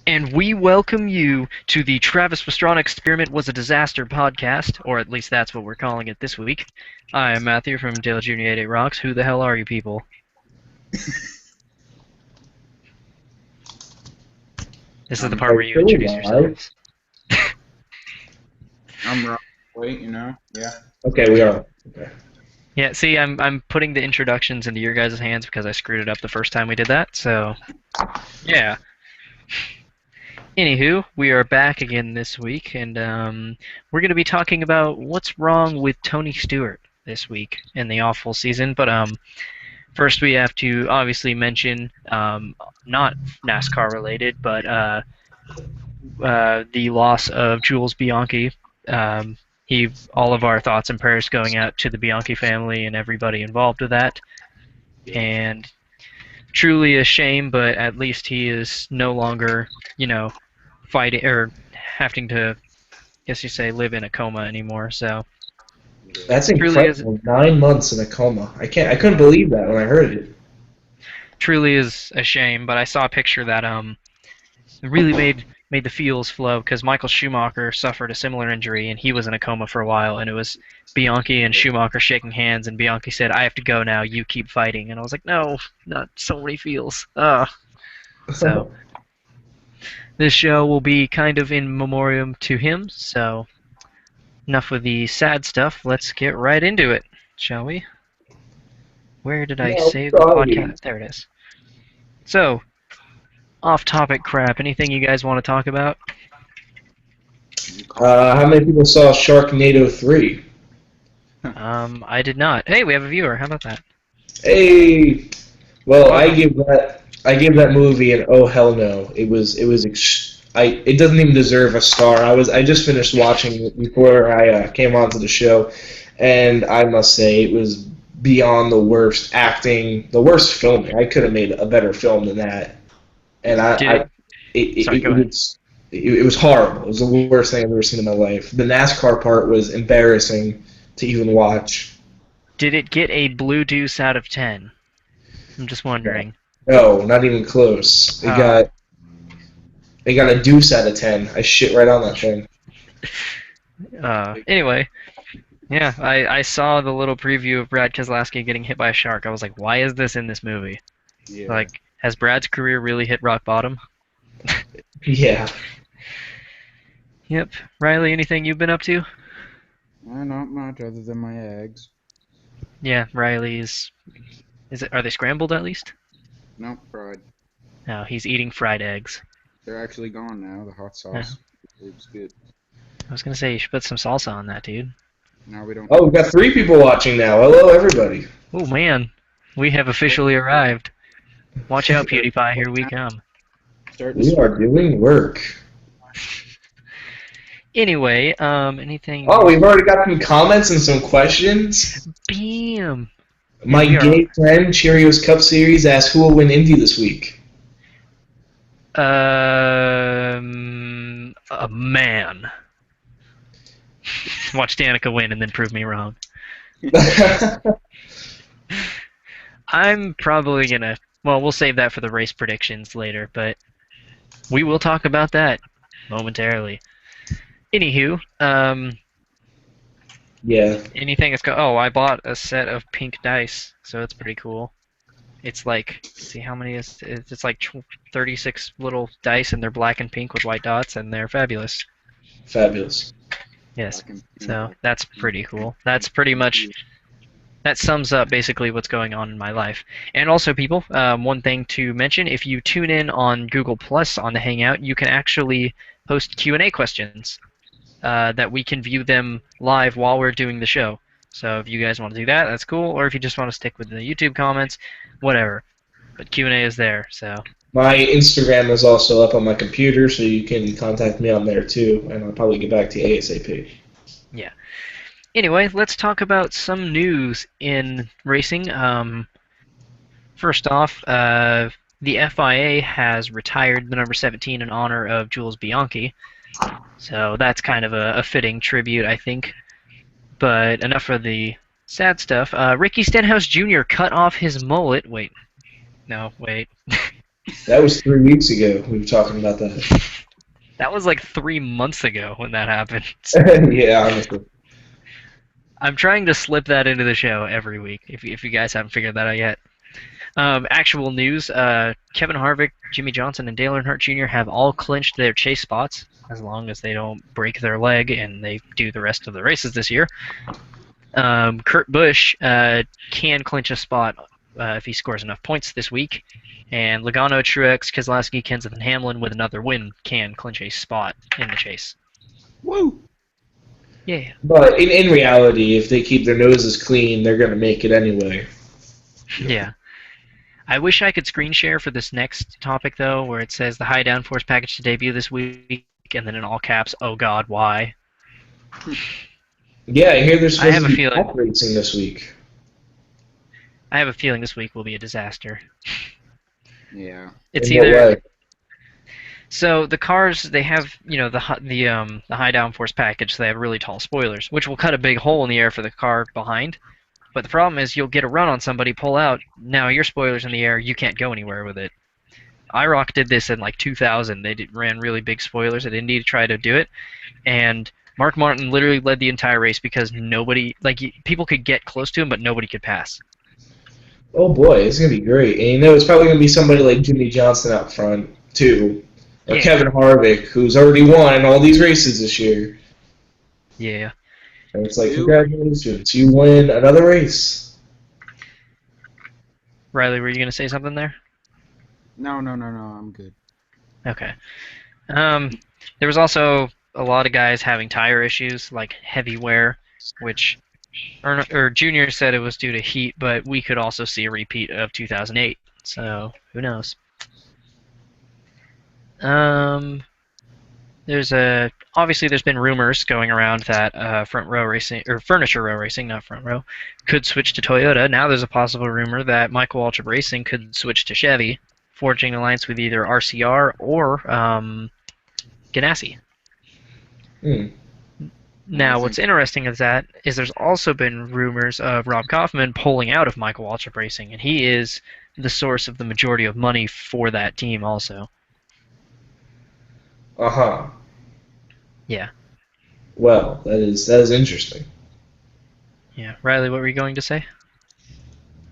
And we welcome you to the Travis Pastrana Experiment Was a Disaster podcast, or at least that's what we're calling it this week. I am Matthew from Dale Jr. 88 Rocks. Who the hell are you people? This is the part where you introduce yourselves. I'm wrong. Wait, yeah. Okay, we are. Okay. Yeah, see, I'm putting the introductions into your guys' hands because I screwed it up the first time we did that, so yeah. Anywho, we are back again this week, and we're going to be talking about what's wrong with Tony Stewart this week in the awful season. But first we have to obviously mention, not NASCAR related, but the loss of Jules Bianchi. All of our thoughts and prayers going out to the Bianchi family and everybody involved with that. And truly a shame, but at least he is no longer, fighting or having to, guess you say, live in a coma anymore. So that's incredible. 9 months in a coma. I couldn't believe that when I heard it. Truly is a shame, but I saw a picture that really made the feels flow because Michael Schumacher suffered a similar injury and he was in a coma for a while, and it was Bianchi and Schumacher shaking hands, and Bianchi said, "I have to go now, you keep fighting." And I was like, no, not so many feels. So this show will be kind of in memoriam to him, so enough with the sad stuff. Let's get right into it, shall we? Where did I save the podcast? There it is. So, off-topic crap. Anything you guys want to talk about? How many people saw Sharknado 3? I did not. Hey, we have a viewer. How about that? Hey, well, I give that movie an oh hell no. It doesn't even deserve a star. I just finished watching it before I came onto the show, and I must say it was beyond the worst acting, the worst filming. I could have made a better film than that. And it was horrible. It was the worst thing I've ever seen in my life. The NASCAR part was embarrassing to even watch. Did it get a blue deuce out of 10? I'm just wondering. No, not even close. It got a deuce out of 10. I shit right on that thing. Anyway, yeah, I saw the little preview of Brad Keselowski getting hit by a shark. I was like, why is this in this movie? Yeah. Like, has Brad's career really hit rock bottom? Yeah. Yep. Riley, anything you've been up to? Not much other than my eggs. Yeah, Riley's... Are they scrambled at least? No, fried. No, he's eating fried eggs. They're actually gone now, the hot sauce. It's good. I was going to say, you should put some salsa on that, dude. No, we don't. Oh, we've got 3 people watching now. Hello, everybody. Oh, man. We have officially arrived. Watch out, PewDiePie. Here we come. We are doing work. Anyway, anything... Oh, we've already got some comments and some questions. Bam! My gay friend, Cheerios Cup Series, asked who will win Indy this week. A man. Watch Danica win and then prove me wrong. I'm probably gonna... Well, we'll save that for the race predictions later, but we will talk about that momentarily. Anywho, yeah. Anything that's I bought a set of pink dice, so it's pretty cool. It's like, see how many is it's like 36 little dice, and they're black and pink with white dots, and they're fabulous. Fabulous. Yes. So that's pretty cool. That's pretty much... That sums up basically what's going on in my life. And also, people, one thing to mention, if you tune in on Google Plus on the Hangout, you can actually post Q&A questions that we can view them live while we're doing the show. So if you guys want to do that, that's cool. Or if you just want to stick with the YouTube comments, whatever. But Q&A is there, so... My Instagram is also up on my computer, so you can contact me on there too, and I'll probably get back to you ASAP. Yeah. Anyway, let's talk about some news in racing. First off, the FIA has retired the number 17 in honor of Jules Bianchi. So that's kind of a fitting tribute, I think. But enough of the sad stuff. Ricky Stenhouse Jr. cut off his mullet. Wait. No, wait. That was 3 weeks ago. We were talking about that. That was like 3 months ago when that happened. Yeah, honestly. I'm trying to slip that into the show every week. If you guys haven't figured that out yet. Actual news: Kevin Harvick, Jimmy Johnson, and Dale Earnhardt Jr. have all clinched their chase spots as long as they don't break their leg and they do the rest of the races this year. Kurt Busch can clinch a spot if he scores enough points this week, and Logano, Truex, Keselowski, Kenseth, and Hamlin with another win can clinch a spot in the chase. Woo! Yeah. But in reality, if they keep their noses clean, they're going to make it anyway. Yeah. I wish I could screen share for this next topic, though, where it says the high downforce package to debut this week, and then in all caps, oh god, why? Yeah, I hear there's supposed have to a be feeling. track racing this week. I have a feeling this week will be a disaster. Yeah. It's In what either way? so the cars they have the high downforce package. So they have really tall spoilers, which will cut a big hole in the air for the car behind. But the problem is you'll get a run on somebody, pull out. Now your spoiler's in the air. You can't go anywhere with it. IROC did this in like 2000. They ran really big spoilers at Indy to try to do it, and Mark Martin literally led the entire race because nobody, people could get close to him, but nobody could pass. Oh boy, it's going to be great. And it's probably going to be somebody like Jimmy Johnson out front, too. Or Yeah. Kevin Harvick, who's already won all these races this year. Yeah. And it's like, congratulations, you win another race. Riley, were you going to say something there? No, I'm good. Okay. There was also a lot of guys having tire issues, like heavy wear, which Junior said it was due to heat, but we could also see a repeat of 2008. So who knows? Obviously there's been rumors going around that Furniture Row Racing, not Front Row, could switch to Toyota. Now there's a possible rumor that Michael Waltrip Racing could switch to Chevy, forging an alliance with either RCR or Ganassi. Now, what's interesting is there's also been rumors of Rob Kaufman pulling out of Michael Waltrip Racing, and he is the source of the majority of money for that team also. Uh-huh. Yeah. Well, that is interesting. Yeah. Riley, what were you going to say?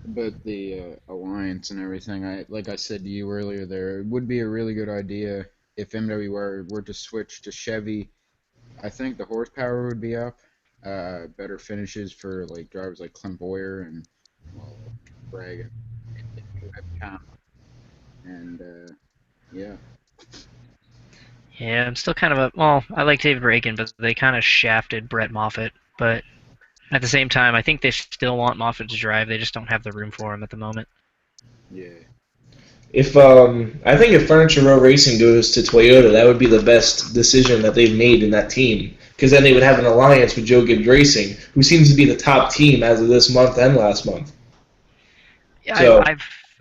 But the alliance and everything, like I said to you earlier there, it would be a really good idea if MWR were to switch to Chevy. I think the horsepower would be up, better finishes for like drivers like Clint Boyer and Bragg and yeah. Yeah, I'm still kind of I like David Ragan, but they kind of shafted Brett Moffitt. But at the same time, I think they still want Moffitt to drive. They just don't have the room for him at the moment. Yeah. I think if Furniture Row Racing goes to Toyota, that would be the best decision that they've made in that team. Because then they would have an alliance with Joe Gibbs Racing, who seems to be the top team as of this month and last month. Yeah, So,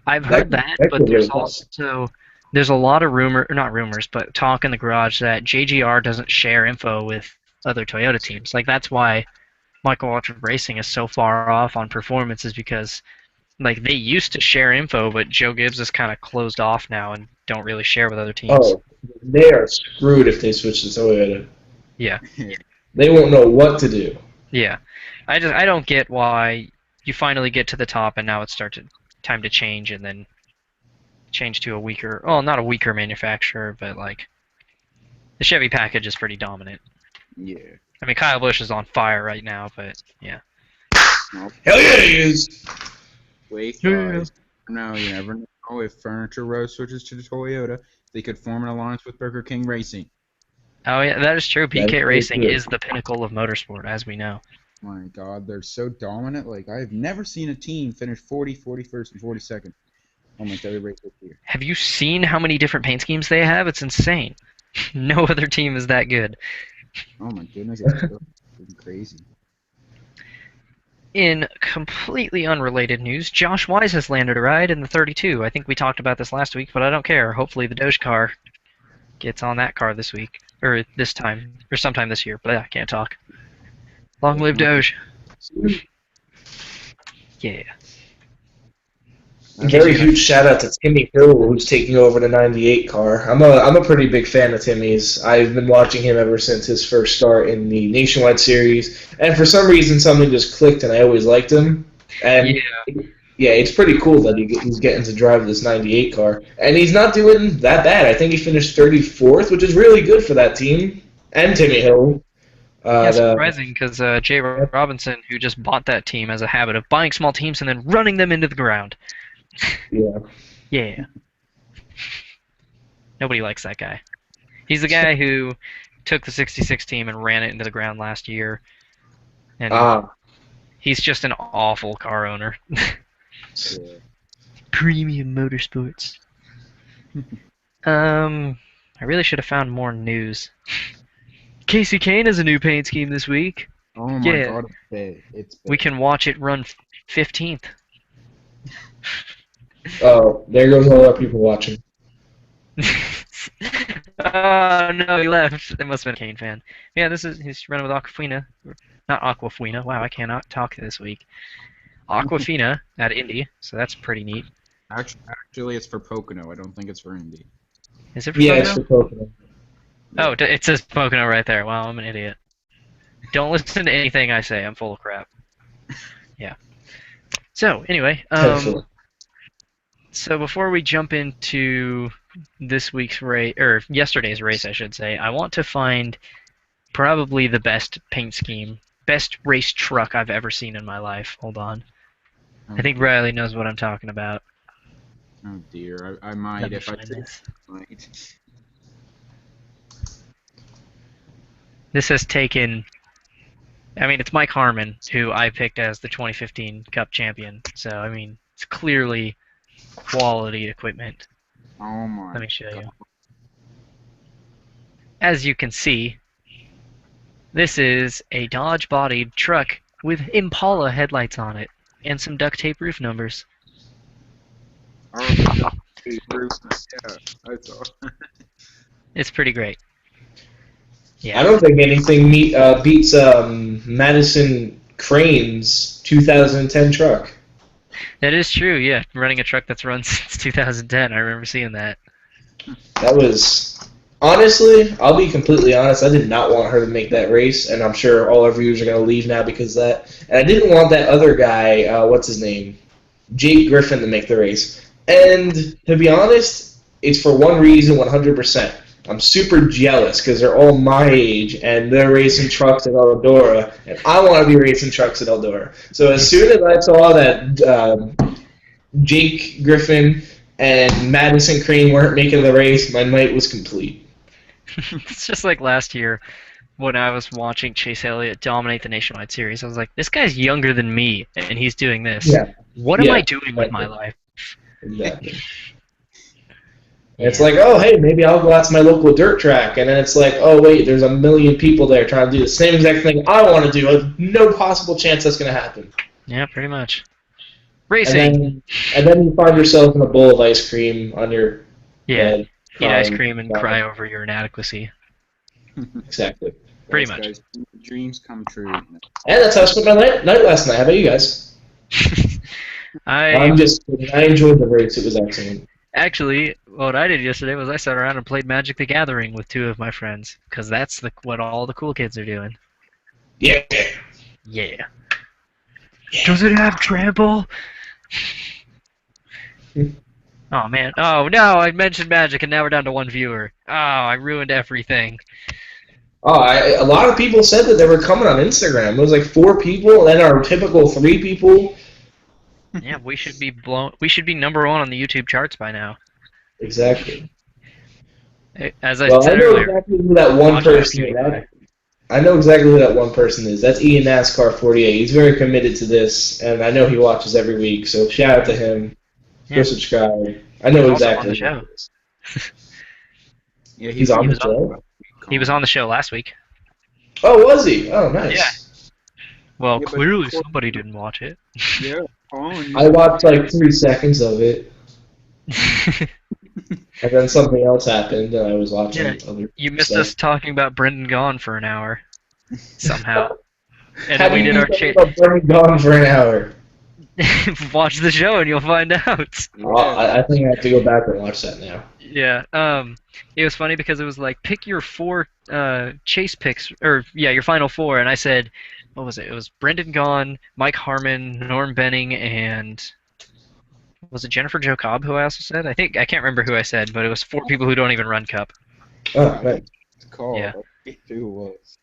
I've heard that, but there's also there's a lot of not rumors, but talk in the garage that JGR doesn't share info with other Toyota teams. Like that's why Michael Waltrip Racing is so far off on performance, is because like they used to share info, but Joe Gibbs is kind of closed off now and don't really share with other teams. Oh, they are screwed if they switch to Toyota. Yeah. They won't know what to do. Yeah. I don't get why you finally get to the top and now it's time to change and then change to a weaker, well, not a weaker manufacturer, but like the Chevy package is pretty dominant. Yeah. I mean, Kyle Busch is on fire right now, but yeah. Nope. Hell yeah, he is! Wait, guys. No, you never know. If Furniture Row switches to Toyota, they could form an alliance with Burger King Racing. Oh yeah, that is true. That's PK Racing true. is the pinnacle of motorsport, as we know. My God, they're so dominant. Like, I've never seen a team finish 40, 41st, and 42nd almost every race this year. Have you seen how many different paint schemes they have? It's insane. No other team is that good. Oh my goodness, it's so crazy. In completely unrelated news, Josh Wise has landed a ride in the 32. I think we talked about this last week, but I don't care. Hopefully the Doge car gets on that car this week, or this time, or sometime this year. But I can't talk. Long live Doge. Yeah. That's Very good. huge shout out to Timmy Hill, who's taking over the '98 car. I'm a pretty big fan of Timmy's. I've been watching him ever since his first start in the Nationwide Series, and for some reason something just clicked, and I always liked him. And yeah, it's pretty cool that he's getting to drive this '98 car, and he's not doing that bad. I think he finished 34th, which is really good for that team and Timmy Hill. Yeah, surprising because Jay Robinson, who just bought that team, has a habit of buying small teams and then running them into the ground. Yeah. Yeah. Nobody likes that guy. He's the guy who took the 66 team and ran it into the ground last year. And he's just an awful car owner. Yeah. Premium Motorsports. I really should have found more news. Casey Kane has a new paint scheme this week. Oh my god, it's bad. We can watch it run 15th. Oh, there goes all our people watching. Oh no, he left. It must have been a Kane fan. Yeah, he's running with Aquafina. Not Aquafina. Wow, I cannot talk this week. Aquafina at Indy, so that's pretty neat. Actually, it's for Pocono. I don't think it's for Indy. Is it for Yeah, Pocono? it's for Pocono. Oh, it says Pocono right there. Wow, I'm an idiot. Don't listen to anything I say. I'm full of crap. Yeah. So, anyway, so before we jump into this week's race, or yesterday's race, I should say, I want to find probably the best paint scheme, best race truck I've ever seen in my life. Hold on. I think Riley knows what I'm talking about. Oh dear, I might if I might. This has taken... I mean, it's Mike Harmon, who I picked as the 2015 Cup champion. So, I mean, it's clearly quality equipment. Oh my. Let me show you. As you can see, this is a Dodge-bodied truck with Impala headlights on it and some duct tape roof numbers. Oh, yeah, I saw. It's pretty great. Yeah. I don't think anything beats Madison Crane's 2010 truck. That is true, yeah. Running a truck that's run since 2010. I remember seeing that. That was... Honestly, I'll be completely honest, I did not want her to make that race, and I'm sure all our viewers are going to leave now because of that. And I didn't want that other guy, what's his name? Jake Griffin to make the race. And to be honest, it's for one reason, 100%. I'm super jealous because they're all my age and they're racing trucks at Eldora, and I want to be racing trucks at Eldora. So as soon as I saw that Jake Griffin and Madison Crane weren't making the race, my night was complete. It's just like last year when I was watching Chase Elliott dominate the Nationwide Series. I was like, this guy's younger than me, and he's doing this. Yeah. What am I doing with my life? Exactly. It's like, oh, hey, maybe I'll go out to my local dirt track. And then it's like, oh, wait, there's a million people there trying to do the same exact thing I want to do. There's no possible chance that's going to happen. Yeah, pretty much. Racing. And then you find yourself in a bowl of ice cream on your bed. Eat ice cream and cry over your inadequacy. Exactly. Pretty much. Guys, dreams come true. And that's how I spent my night last night. How about you guys? I enjoyed the race. It was excellent. Actually, what I did yesterday was I sat around and played Magic the Gathering with two of my friends, because that's what all the cool kids are doing. Yeah. Yeah. Does it have trample? Oh, man. Oh, no, I mentioned Magic, and now we're down to one viewer. Oh, I ruined everything. Oh, a lot of people said that they were coming on Instagram. It was like 4 people, and then our typical 3 people. Yeah, we should be We should be #1 on the YouTube charts by now. Exactly. As I said know earlier, exactly who that one person is. I know exactly who that one person is. That's Ian NASCAR 48. He's very committed to this, and I know he watches every week. So shout out to him. Go subscribe. I know exactly. He's on the show. Yeah, he's on the show. He was on the show last week. Oh, was he? Oh, nice. Yeah. Well, clearly somebody didn't watch it. Yeah. I watched like 3 seconds of it. And then something else happened, and I was watching other You missed stuff. us talking about Brendan Gaughan for an hour. Somehow. And How then we do did you our talk about Brendan Gaughan for an hour? Watch the show and you'll find out. Yeah. I think I have to go back and watch that now. Yeah. It was funny because it was like pick your four chase picks, or yeah, your final four, and I said, what was it? It was Brendan Gaughan, Mike Harmon, Norm Benning, and was it Jennifer Jo Cobb who I also said? I can't remember who I said, but it was four people who don't even run Cup. Oh, right. It's called. Yeah. I forget who it was.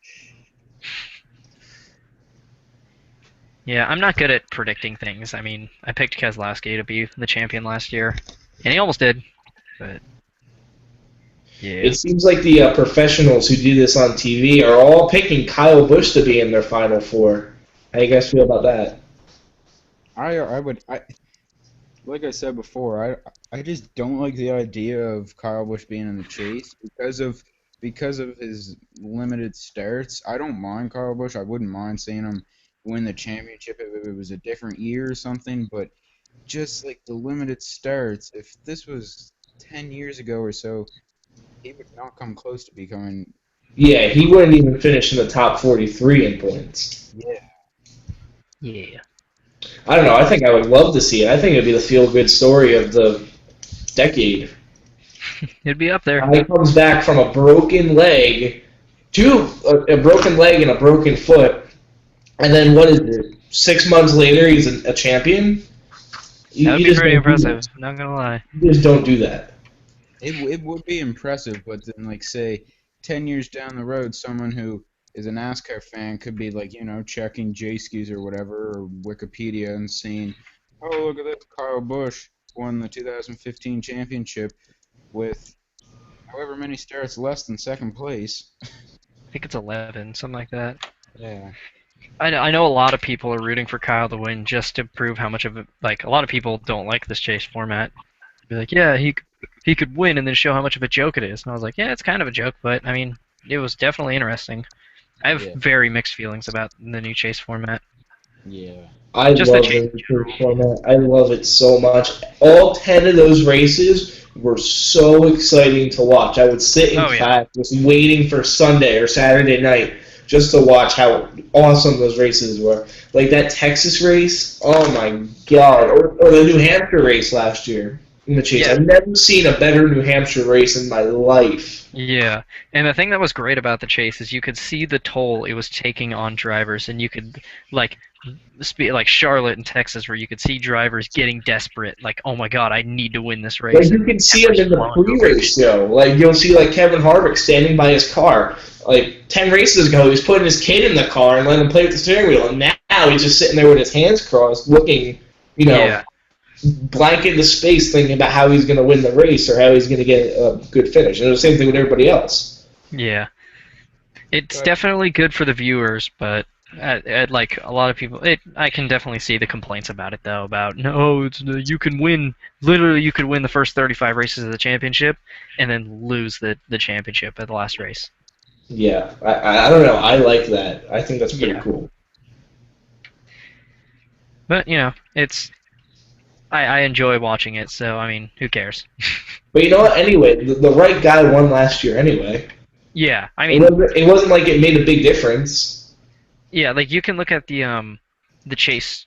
Yeah, I'm not good at predicting things. I mean, I picked Keselowski to be the champion last year, and he almost did, but yeah. It seems like the professionals who do this on TV are all picking Kyle Busch to be in their final four. How you guys feel about that? I would like I said before, I just don't like the idea of Kyle Busch being in the chase because of his limited starts. I don't mind Kyle Busch. I wouldn't mind seeing him win the championship if it was a different year or something, but just like the limited starts, if this was 10 years ago or so, he would not come close to becoming. Yeah, he wouldn't even finish in the top 43 in points. Yeah. Yeah. I don't know. I think I would love to see it. I think it'd be the feel-good story of the decade. It'd be up there. He comes back from a broken leg, a broken leg and a broken foot, and then what is it? 6 months later, he's a champion. That would be pretty impressive. Not gonna lie. You just don't do that. It would be impressive, but then, like, say, 10 years down the road, someone who is a NASCAR fan could be, like, checking J-Skis or whatever, or Wikipedia, and seeing, oh, look at this, Kyle Busch won the 2015 championship with however many starts less than second place. I think it's 11, something like that. Yeah. I know a lot of people are rooting for Kyle to win just to prove how much of it. Like, a lot of people don't like this chase format. Be like, yeah, he could win and then show how much of a joke it is. And I was like, yeah, it's kind of a joke, but I mean, it was definitely interesting. I have very mixed feelings about the new chase format. Yeah. I love the chase format. I love it so much. All 10 of those races were so exciting to watch. I would sit in class just waiting for Sunday or Saturday night just to watch how awesome those races were. Like that Texas race, oh my god. Or the New Hampshire race last year in the chase. I've never seen a better New Hampshire race in my life. Yeah, and the thing that was great about the chase is you could see the toll it was taking on drivers, and you could, like Charlotte and Texas, where you could see drivers getting desperate, like, oh my god, I need to win this race. Like you can see them in the pre-race show. Like you'll see like Kevin Harvick standing by his car. Like 10 races ago, he was putting his kid in the car and letting him play with the steering wheel, and now he's just sitting there with his hands crossed, looking, blank into space, thinking about how he's going to win the race or how he's going to get a good finish. And it was the same thing with everybody else. Yeah, it's definitely good for the viewers, but like a lot of people, I can definitely see the complaints about it though. About you can win. Literally, you could win the first 35 races of the championship and then lose the championship at the last race. Yeah, I don't know. I like that. I think that's pretty cool. But it's. I enjoy watching it, so I mean, who cares? But you know what? Anyway, the right guy won last year anyway. Yeah, I mean, it wasn't like it made a big difference. Yeah, like you can look at the chase.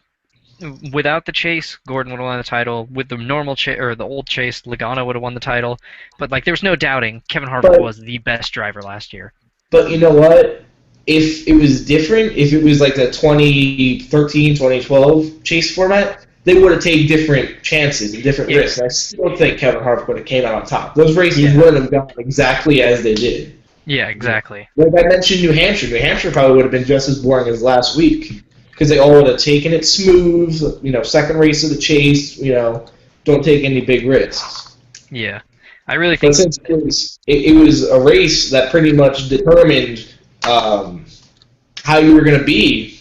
Without the chase, Gordon would have won the title. With the normal chase or the old chase, Logano would have won the title. But like, there was no doubting Kevin Harvick was the best driver last year. But you know what? If it was different, if it was like the 2013, 2012 chase format, they would have taken different chances and different risks. I still think Kevin Harvick would have came out on top. Those races wouldn't have gone exactly as they did. Yeah, exactly. Like I mentioned New Hampshire. New Hampshire probably would have been just as boring as last week because they all would have taken it smooth, second race of the chase, don't take any big risks. Yeah. I really think... But since it was a race that pretty much determined how you were going to be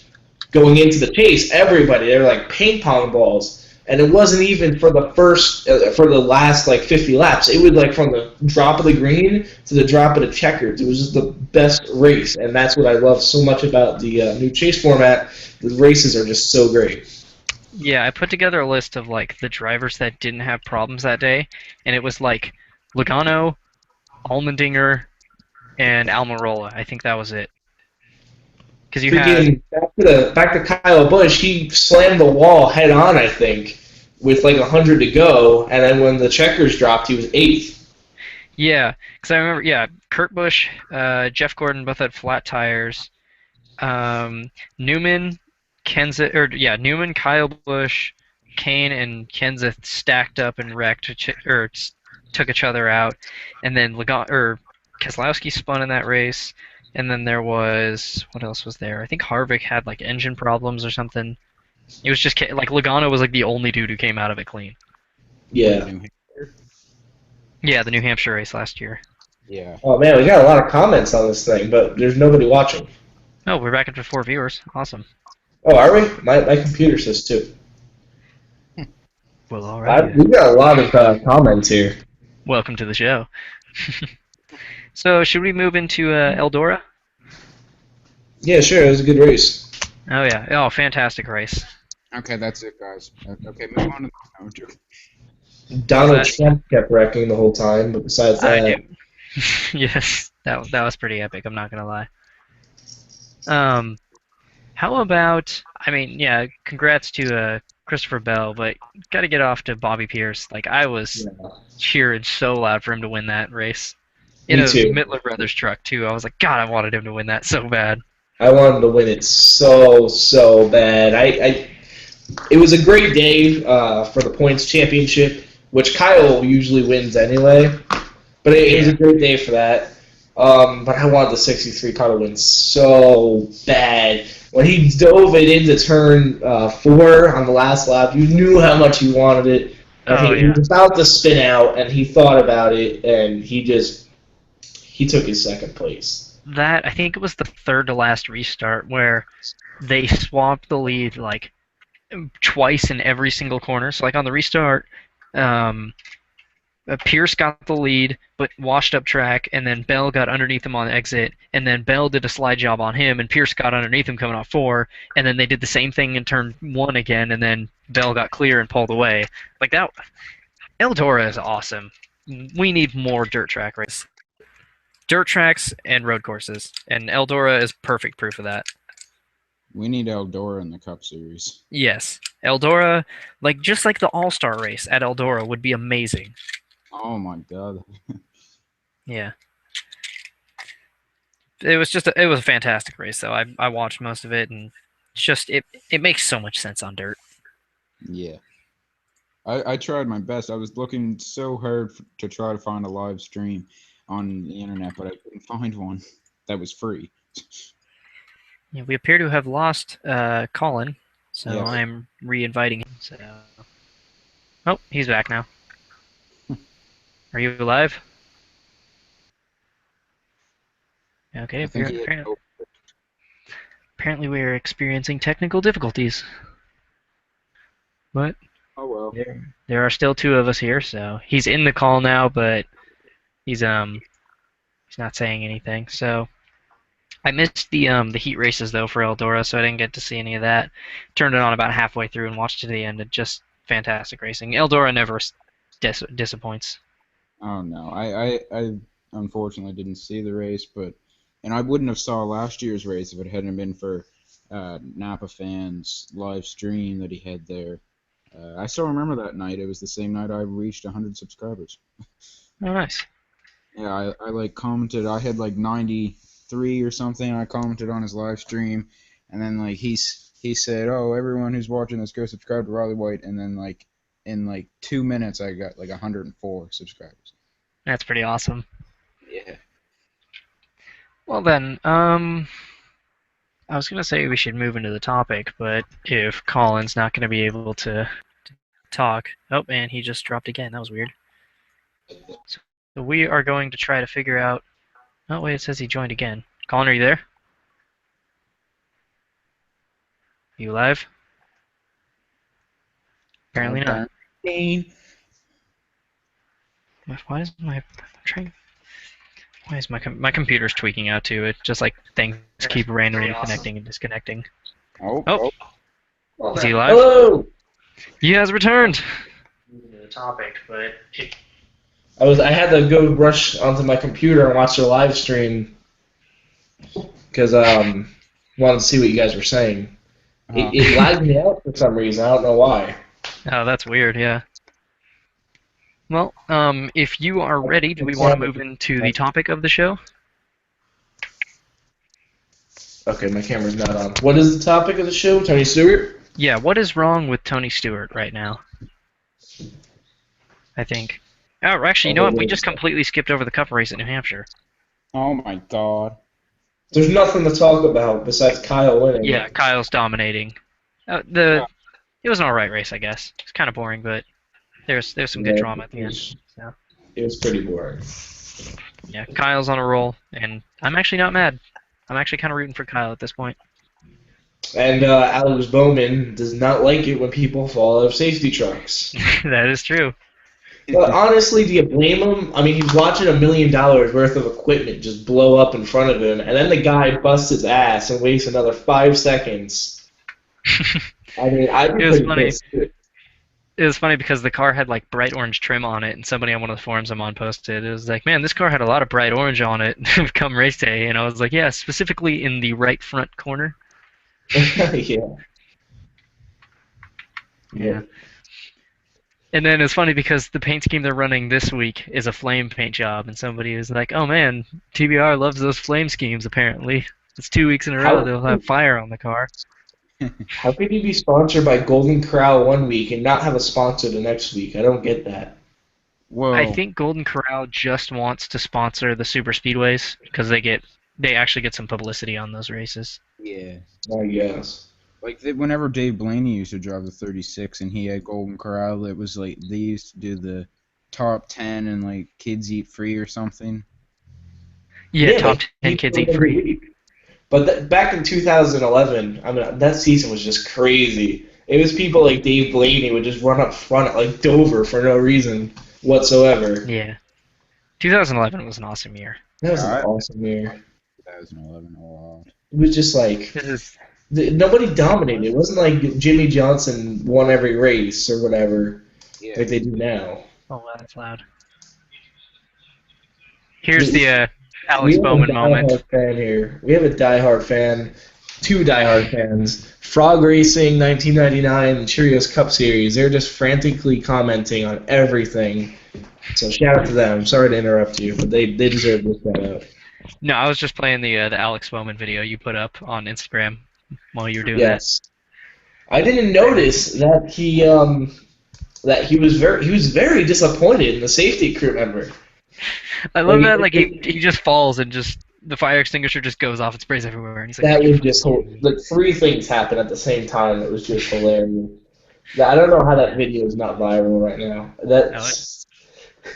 going into the chase, they were like ping pong balls, and it wasn't even for the last 50 laps. It was like from the drop of the green to the drop of the checkers. It was just the best race, and that's what I love so much about the new chase format. The races are just so great. Yeah, I put together a list of the drivers that didn't have problems that day, and it was Logano, Allmendinger, and Almirola. I think that was it. Because you had Freaking back to Kyle Busch, he slammed the wall head on, I think, with like 100 to go, and then when the checkers dropped, he was eighth. yeah, because I remember Kurt Busch, Jeff Gordon both had flat tires. Newman, Newman, Kyle Busch, Kane, and Kenseth stacked up and wrecked took each other out, and then Keselowski spun in that race, and then there was what else was there? I think Harvick had like engine problems or something. It was just like Logano was like the only dude who came out of it clean. Yeah. Yeah, the New Hampshire race last year. Yeah. Oh man, we got a lot of comments on this thing, but there's nobody watching. Oh, we're back up to 4 viewers. Awesome. Oh, are we? My computer says 2. Well, all right. We got a lot of comments here. Welcome to the show. So, should we move into Eldora? Yeah, sure. It was a good race. Oh yeah. Oh, fantastic race. Okay, that's it, guys. Okay, move on to the joke. Donald Trump kept wrecking the whole time, but besides that, yes, that was pretty epic. I'm not gonna lie. How about? I mean, yeah, congrats to Christopher Bell, but got to get off to Bobby Pierce. Like I was cheering so loud for him to win that race. In a Mittler Brothers truck too. I was like, God, I wanted him to win that so bad. I wanted to win it so bad. It was a great day for the points championship, which Kyle usually wins anyway. But it was a great day for that. But I wanted the 63 car to win so bad. When he dove it into turn 4 on the last lap, you knew how much he wanted it. He was about to spin out, and he thought about it, and he took his second place. That I think it was the third to last restart where they swapped the lead like twice in every single corner. So like on the restart, Pierce got the lead but washed up track, and then Bell got underneath him on the exit, and then Bell did a slide job on him, and Pierce got underneath him coming off 4, and then they did the same thing in turn 1 again, and then Bell got clear and pulled away. Like that, Eldora is awesome. We need more dirt track races. Dirt tracks and road courses, and Eldora is perfect proof of that. We need Eldora in the Cup Series. Yes, Eldora, just like the All-Star race at Eldora would be amazing. Oh my God. Yeah. It was a fantastic race though. I watched most of it, and it makes so much sense on dirt. Yeah. I tried my best. I was looking so hard to try to find a live stream on the internet, but I couldn't find one that was free. Yeah, we appear to have lost Colin, so I'm re-inviting him. So. Oh, he's back now. Are you alive? Okay, apparently we're experiencing technical difficulties. But oh well. There are still 2 of us here, so he's in the call now, but he's not saying anything. So I missed the heat races though for Eldora, so I didn't get to see any of that. Turned it on about halfway through and watched it to the end. Just fantastic racing. Eldora never disappoints. Oh no, I unfortunately didn't see the race, and I wouldn't have saw last year's race if it hadn't been for Napa fans live stream that he had there. I still remember that night. It was the same night I reached 100 subscribers. Oh, nice. Yeah, I commented. I had 93 or something. I commented on his live stream, and then he said, "Oh, everyone who's watching this, go subscribe to Riley White." And then in 2 minutes, I got 104 subscribers. That's pretty awesome. Yeah. Well then, I was gonna say we should move into the topic, but if Colin's not gonna be able to talk, oh, and he just dropped again. That was weird. So we are going to try to figure out. Oh wait, it says he joined again. Colin, are you there? You live? Apparently not. Why is my my computer's tweaking out too? It just things keep randomly connecting and disconnecting. Oh. Is he live? Hello. He has returned. The topic, but I had to go rush onto my computer and watch their live stream because wanted to see what you guys were saying. Uh, It lagged me out for some reason. I don't know why. Oh, that's weird. Yeah. Well, if you are ready, do we want to move into the topic of the show? Okay, my camera's not on. What is the topic of the show, Tony Stewart? Yeah. What is wrong with Tony Stewart right now? I think. Oh, actually, you know what? We just completely skipped over the Cup race at New Hampshire. oh my God. There's nothing to talk about besides Kyle winning. Yeah, Kyle's dominating. It was an alright race, I guess. It's kind of boring, but there's some good drama at the end. So. It was pretty boring. Yeah, Kyle's on a roll, and I'm actually not mad. I'm actually kind of rooting for Kyle at this point. And Alex Bowman does not like it when people fall out of safety trucks. That is true. But honestly, do you blame him? I mean, he's watching $1 million worth of equipment just blow up in front of him, and then the guy busts his ass and wastes another 5 seconds. I mean, I'd be It was pretty funny. pissed. It was funny because the car had like bright orange trim on it, and somebody on one of the forums I'm on posted, it was like, man, this car had a lot of bright orange on it come race day, and I was like, yeah, specifically in the right front corner. Yeah. And then it's funny because the paint scheme they're running this week is a flame paint job, and somebody was like, oh man, TBR loves those flame schemes apparently. It's 2 weeks in a row they'll have fire on the car. How could you be sponsored by Golden Corral one week and not have a sponsor the next week? I don't get that. Whoa. I think Golden Corral just wants to sponsor the super speedways because they actually get some publicity on those races. Yeah. I guess. Like, whenever Dave Blaney used to drive the 36 and he had Golden Corral, it was like they used to do the top 10 and like kids eat free or something. Yeah, top 10 kids eat free. But back in 2011, I mean, that season was just crazy. It was people like Dave Blaney would just run up front at like Dover for no reason whatsoever. Yeah. 2011 was an awesome year. That was an awesome year. 2011, oh wow. It was just like nobody dominated. It wasn't like Jimmy Johnson won every race or whatever like they do now. Oh, wow, that's loud. Here's the Alex Bowman moment. Fan here. We have a diehard fan, 2 diehard fans. Frog Racing 1999 and Cheerios Cup Series. They're just frantically commenting on everything. So shout out to them. Sorry to interrupt you, but they deserve this shout out. No, I was just playing the Alex Bowman video you put up on Instagram while you were doing Yes. I didn't notice that he was very disappointed in the safety crew member. that. I love that he just falls and just the fire extinguisher just goes off and sprays everywhere, and he's like, That was just like 3 things happened at the same time. It was just hilarious. I don't know how that video is not viral right now.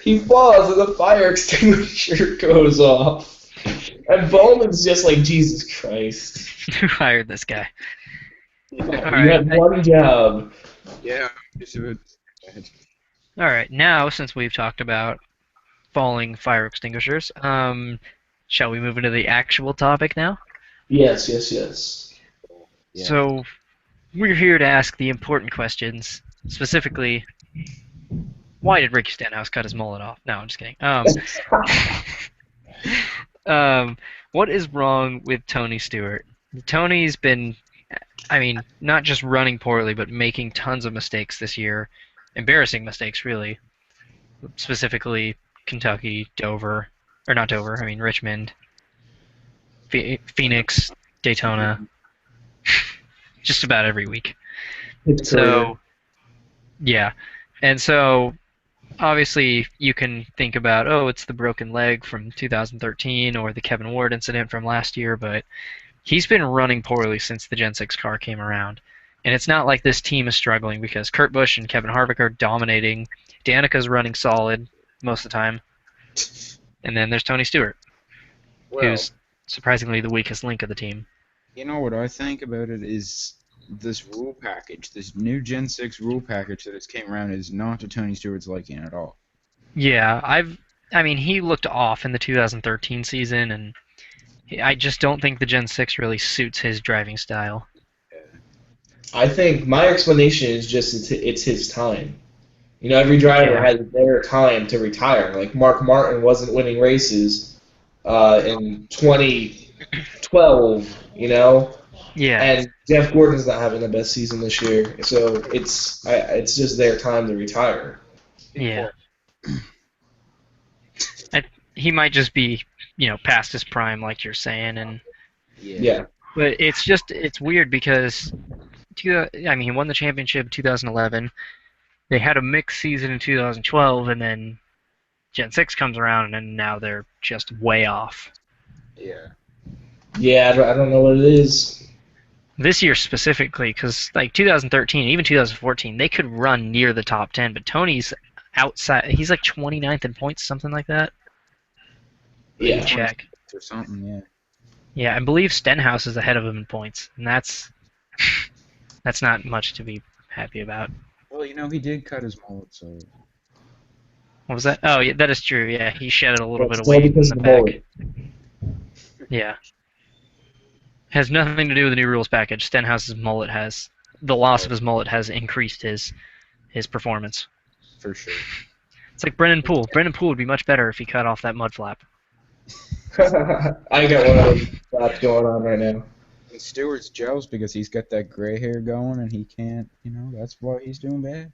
He falls and the fire extinguisher goes off. And Bowman's just like, Jesus Christ. who hired this guy? You had one job. Yeah. All right, now since we've talked about falling fire extinguishers, shall we move into the actual topic now? Yes. Yeah. So we're here to ask the important questions, specifically, why did Ricky Stenhouse cut his mullet off? No, I'm just kidding. What is wrong with Tony Stewart? Tony's been, I mean, not just running poorly, but making tons of mistakes this year. Embarrassing mistakes, really. Specifically, Kentucky, Dover, or not Dover, I mean Richmond, Phoenix, Daytona, just about every week. So, yeah. And so, obviously, you can think about, oh, it's the broken leg from 2013 or the Kevin Ward incident from last year, but he's been running poorly since the Gen 6 car came around. And it's not like this team is struggling because Kurt Busch and Kevin Harvick are dominating. Danica's running solid most of the time. And then there's Tony Stewart, who's surprisingly the weakest link of the team. You know what I think about it is this rule package, this new Gen 6 rule package that has came around is not to Tony Stewart's liking at all. Yeah, I mean, he looked off in the 2013 season, and I just don't think the Gen 6 really suits his driving style. I think my explanation is just it's his time. You know, every driver has their time to retire. Like Mark Martin wasn't winning races in 2012, you know, Yeah, And Jeff Gordon's not having the best season this year, so it's just their time to retire. yeah. I, he might just be, past his prime, like you're saying, and Yeah. Yeah. but it's weird because he won the championship in 2011. They had a mixed season in 2012, and then Gen 6 comes around, and now they're just way off. Yeah. Yeah, I don't know what it is. This year specifically, because like 2013, even 2014, they could run near the top 10, but Tony's outside. He's like 29th in points, something like that. Yeah. Check. Or something, yeah. Yeah, I believe Stenhouse is ahead of him in points, and that's not much to be happy about. Well, he did cut his mullet, so. What was that? Oh, yeah, that is true. Yeah, he shedded a little But bit of still weight in because the of the back. mullet. Yeah. Has nothing to do with the new rules package. Stenhouse's mullet has the loss of his mullet has increased his performance. For sure. It's like Brennan Poole. Brennan Poole would be much better if he cut off that mud flap. I got one of those flaps going on right now. And Stewart's jealous because he's got that gray hair going and he can't, that's why he's doing bad.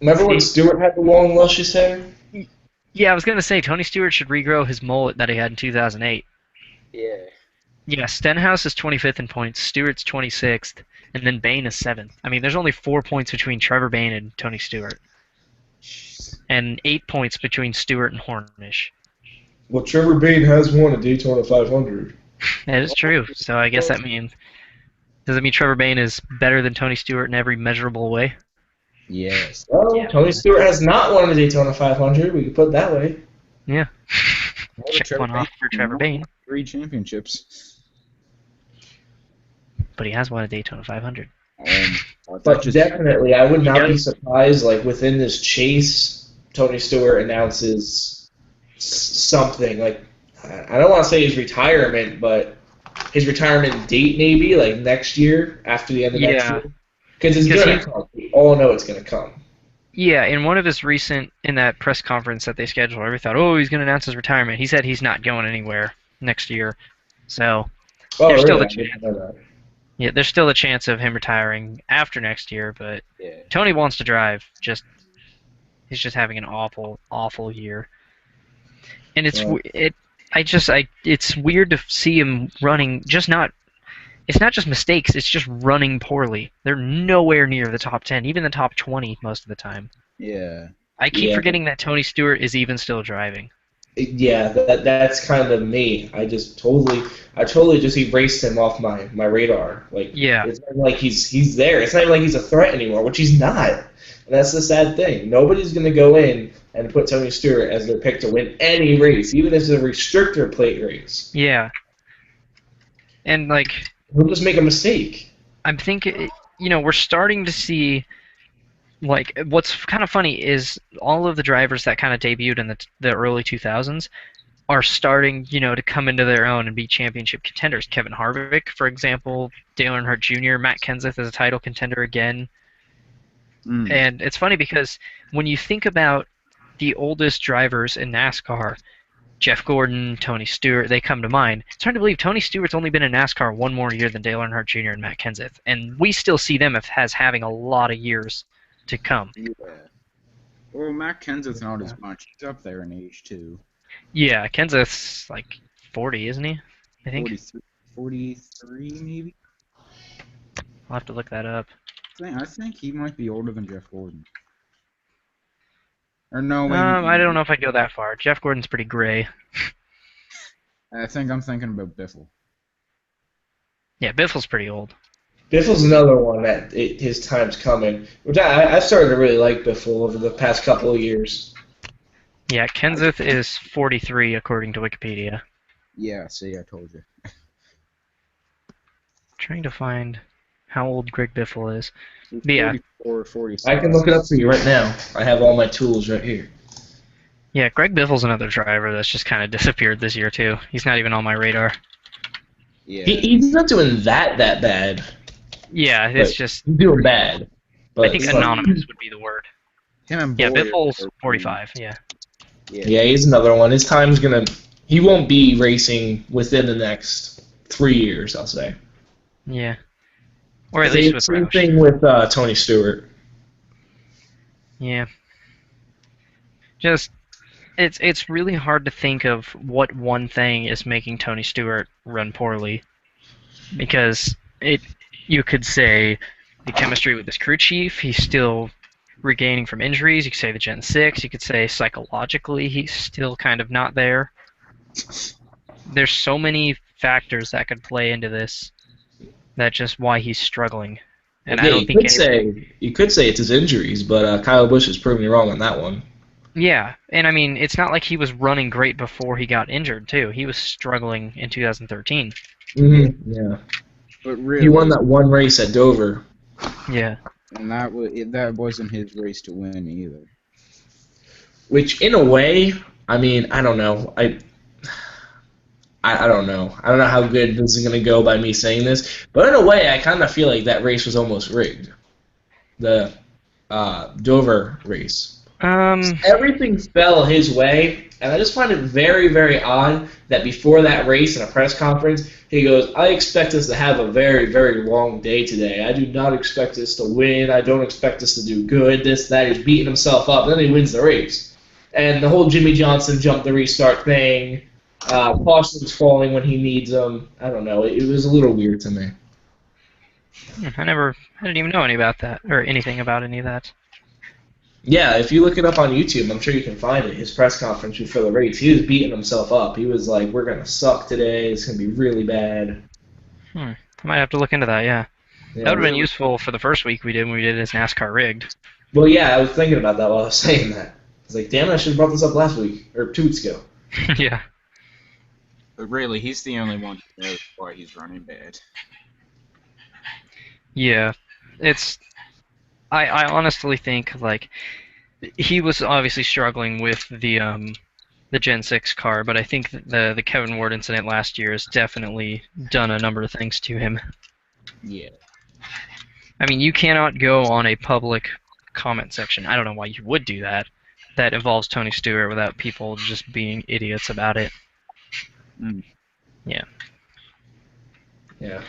Remember when Stewart had the long, luscious hair? Yeah, I was gonna say Tony Stewart should regrow his mullet that he had in 2008. Yeah. Yeah, Stenhouse is 25th in points, Stewart's 26th, and then Bain is 7th. I mean, there's only 4 points between Trevor Bain and Tony Stewart, and 8 points between Stewart and Hornish. Well, Trevor Bain has won a Daytona 500. That is true. So I guess that means does it mean Trevor Bain is better than Tony Stewart in every measurable way? Yes. Well, Yeah. Tony Stewart has not won a Daytona 500. We can put it that way. Yeah. Well, Check Trevor one off for Bain Trevor won Bain, 3 championships. but he has won a Daytona 500. But definitely, I would not be surprised, like, within this chase, Tony Stewart announces something. Like, I don't want to say his retirement, but his retirement date maybe, like, next year, after the end of next Yeah. year. Because it's going to come. We all know it's going to come. Yeah, in one of his in that press conference that they scheduled, everybody thought, oh, he's going to announce his retirement. He said he's not going anywhere next year. So Oh, there's still really? the I didn't know that. yeah, there's still a chance of him retiring after next year, but Yeah. Tony wants to drive. He's just having an awful, awful year. And it's it's weird to see him running it's not just mistakes, it's just running poorly. They're nowhere near the top 10, even the top 20 most of the time. Yeah. I keep Yeah. forgetting that Tony Stewart is even still driving. Yeah, that's kind of me. I totally just erased him off my radar. Like, Yeah. it's not even like he's there. It's not even like he's a threat anymore, which he's not. And that's the sad thing. Nobody's gonna go in and put Tony Stewart as their pick to win any race, even if it's a restrictor plate race. Yeah. And like He'll just make a mistake. I'm thinking, we're starting to see, like, what's kind of funny is all of the drivers that kind of debuted in the early 2000s are starting, to come into their own and be championship contenders. Kevin Harvick, for example, Dale Earnhardt Jr., Matt Kenseth is a title contender again. And it's funny because when you think about the oldest drivers in NASCAR, Jeff Gordon, Tony Stewart, they come to mind. It's hard to believe Tony Stewart's only been in NASCAR one more year than Dale Earnhardt Jr. and Matt Kenseth, and we still see them as having a lot of years to come. Yeah. Well, Matt Kenseth's not as much. He's up there in age, too. Yeah, Kenseth's like 40, isn't he? I think. 43, maybe? I'll have to look that up. I think he might be older than Jeff Gordon. Or no, maybe. I don't know if I'd go that far. Jeff Gordon's pretty gray. I think I'm thinking about Biffle. Yeah, Biffle's pretty old. Biffle's another one that his time's coming. Which I've started to really like Biffle over the past couple of years. Yeah, Kenseth is 43 according to Wikipedia. Yeah, see, I told you. Trying to find how old Greg Biffle is. He's Yeah. 44, 46. I can look it up for you right now. I have all my tools right here. Yeah, Greg Biffle's another driver that's just kind of disappeared this year too. He's not even on my radar. Yeah. He's not doing that bad. Yeah, it's But just he's doing bad. But I think it's like- anonymous would be the word. Him and Yeah, Boyer Biffle's are- 45. Yeah. Yeah, he's another one. His time's gonna. He won't be racing within the next 3 years, I'll say. Yeah. Or at least with Same Roush. thing with Tony Stewart. Yeah. Just it's really hard to think of what one thing is making Tony Stewart run poorly, because you could say the chemistry with his crew chief, he's still regaining from injuries. You could say the Gen 6. You could say psychologically he's still kind of not there. There's so many factors that could play into this. That's just why he's struggling. And Well, I yeah, don't think any. you could say it's his injuries, but Kyle Busch is proving me wrong on that one. Yeah, and I mean, it's not like he was running great before he got injured, too. He was struggling in 2013. Yeah. But He won really, that one race at Dover. Yeah. and that wasn't his race to win either. Which, in a way, I mean, I don't know. I don't know. I don't know how good this is going to go by me saying this, but in a way, I kind of feel like that race was almost rigged. The Dover race. Everything fell his way, and I just find it very, very odd that before that race in a press conference, he goes, I expect us to have a very, very long day today. I do not expect us to win. I don't expect us to do good. This, that. He's beating himself up. Then he wins the race. And the whole Jimmy Johnson jump the restart thing, Paulson's falling when he needs them. I don't know. It was a little weird to me. I didn't even know any about that, or anything about any of that. Yeah, if you look it up on YouTube, I'm sure you can find it. His press conference before the race, he was beating himself up. He was like, we're going to suck today. It's going to be really bad. I might have to look into that, yeah. Yeah, That would have been useful for the first week we did when we did his NASCAR rigged. Well, yeah, I was thinking about that while I was saying that. I was like, damn, I should have brought this up last week, or 2 weeks ago. Yeah. But really, he's the only one who knows why he's running bad. Yeah. I honestly think, like, he was obviously struggling with the Gen 6 car, but I think the Kevin Ward incident last year has definitely done a number of things to him. Yeah. I mean, you cannot go on a public comment section. I don't know why you would do that. That involves Tony Stewart without people just being idiots about it. Mm. Yeah. Yeah.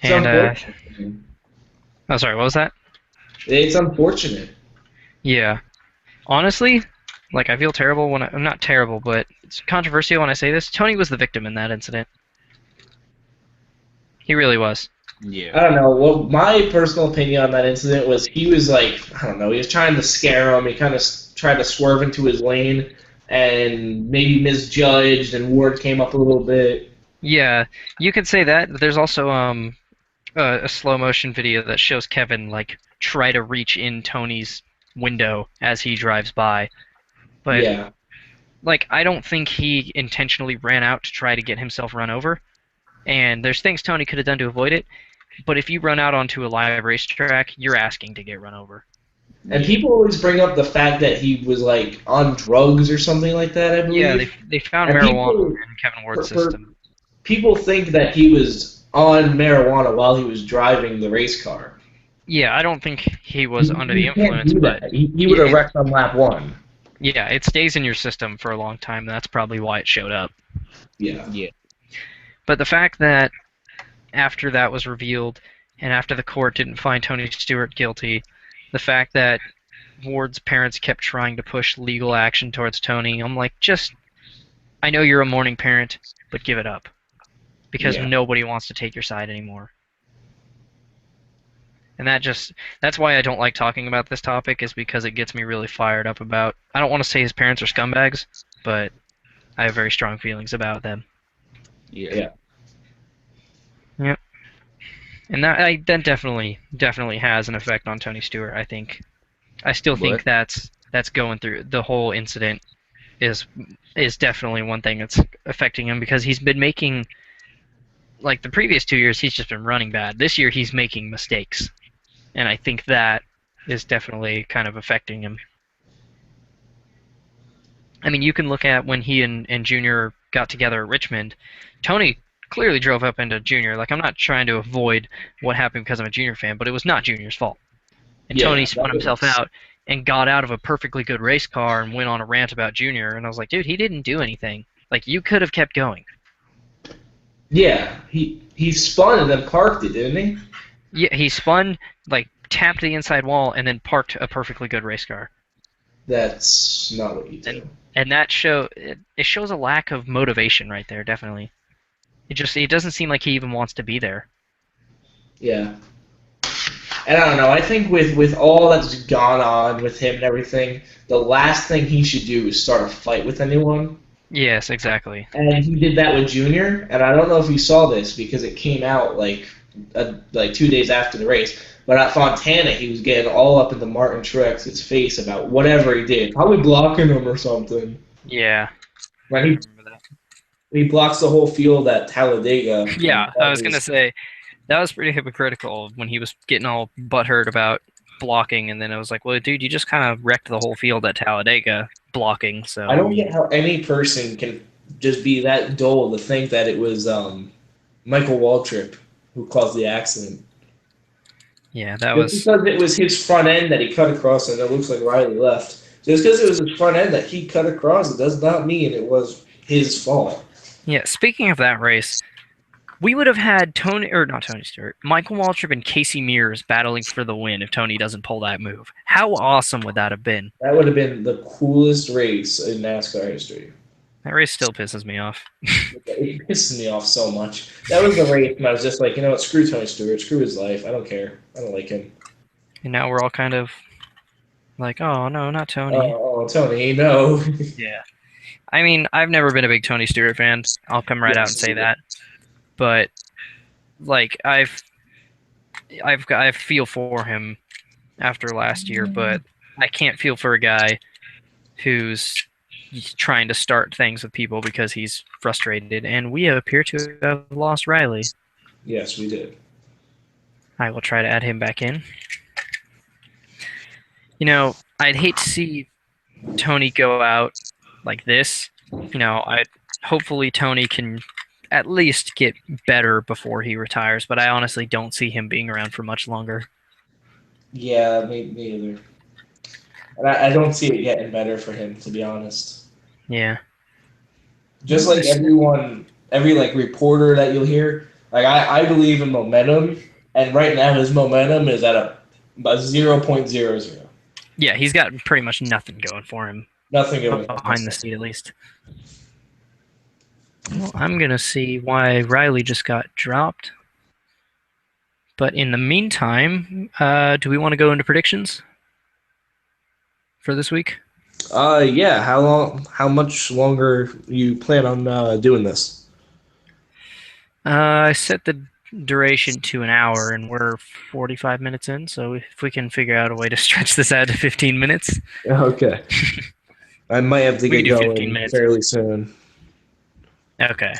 And unfortunate. oh, sorry, what was that? It's unfortunate. Yeah. Honestly, like, I feel terrible when I'm not terrible, but it's controversial when I say this. Tony was the victim in that incident. He really was. Yeah. I don't know. Well, my personal opinion on that incident was he was like, I don't know, he was trying to scare him. He kind of tried to swerve into his lane and maybe misjudged, and Ward came up a little bit. Yeah, you could say that. There's also a slow motion video that shows Kevin like try to reach in Tony's window as he drives by. But Yeah. like, I don't think he intentionally ran out to try to get himself run over. And there's things Tony could have done to avoid it. But if you run out onto a live racetrack, you're asking to get run over. And people always bring up the fact that he was like on drugs or something like that, I believe. Yeah, they found And marijuana in Kevin Ward's system. People think that he was on marijuana while he was driving the race car. Yeah, I don't think he was under the Can't influence, do but that. He would have wrecked on lap 1. yeah, it stays in your system for a long time. That's probably why it showed up. Yeah. Yeah. But the fact that after that was revealed, and after the court didn't find Tony Stewart guilty, the fact that Ward's parents kept trying to push legal action towards Tony, I'm like, I know you're a mourning parent, but give it up. Because nobody wants to take your side anymore. And that's why I don't like talking about this topic, is because it gets me really fired up about, I don't want to say his parents are scumbags, but I have very strong feelings about them. Yeah. Yep. And that definitely has an effect on Tony Stewart, I think. I still think that's going through the whole incident is definitely one thing that's affecting him, because he's been making, like, the previous 2 years he's just been running bad. This year he's making mistakes. And I think that is definitely kind of affecting him. I mean, you can look at when he and Junior got together at Richmond. Tony clearly drove up into Junior. Like, I'm not trying to avoid what happened because I'm a Junior fan, but it was not Junior's fault. And Tony spun himself out and got out of a perfectly good race car and went on a rant about Junior. And I was like, dude, he didn't do anything. Like, you could have kept going. Yeah, he spun and then parked it, didn't he? Yeah, he spun, like tapped the inside wall, and then parked a perfectly good race car. That's not what you And do. it shows a lack of motivation right there, definitely. It doesn't seem like he even wants to be there. Yeah. And I don't know. I think with all that's gone on with him and everything, the last thing he should do is start a fight with anyone. Yes, exactly. And he did that with Junior. And I don't know if you saw this because it came out like 2 days after the race. But at Fontana, he was getting all up into Martin Truex's face about whatever he did, probably blocking him or something. Yeah, I Right? remember that. He blocks the whole field at Talladega. Yeah, And I that was gonna was, say that was pretty hypocritical when he was getting all butthurt about blocking, and then I was like, well, dude, you just kind of wrecked the whole field at Talladega blocking. I So don't get how any person can just be that dull to think that it was Michael Waltrip who caused the accident. yeah, that Just was because it was his front end that he cut across and it looks like Riley left. Just because it was his front end that he cut across, it does not mean it was his fault. yeah. Speaking of that race, we would have had not Tony Stewart, Michael Waltrip and Casey Mears battling for the win if Tony doesn't pull that move. How awesome would that have been? That would have been the coolest race in NASCAR history. That race still pisses me off. It pisses me off so much. That was the race, and I was just like, you know what, screw Tony Stewart, screw his life. I don't care. I don't like him. And now we're all kind of like, oh no, not Tony. Oh, Tony, no. Yeah. I mean, I've never been a big Tony Stewart fan. I'll come right out and say that. But like, I feel for him after last year, but I can't feel for a guy who's trying to start things with people because he's frustrated. And we appear to have lost Riley. Yes, we did. I will try to add him back in. You know, I'd hate to see Tony go out like this. You know, hopefully Tony can at least get better before he retires, but I honestly don't see him being around for much longer. Yeah, me either. And I don't see it getting better for him, to be honest. Yeah. Just like everyone, every like reporter that you'll hear, like I believe in momentum, and right now his momentum is at a 0.00. Yeah, he's got pretty much nothing going for him. Nothing going behind the seat, at least. Well, I'm going to see why Riley just got dropped. But in the meantime, do we want to go into predictions for this week? Yeah. How much longer you plan on doing this? I set the duration to an hour, and we're 45 minutes in. So if we can figure out a way to stretch this out to 15 minutes. Okay. I might have to get going fairly soon. Okay.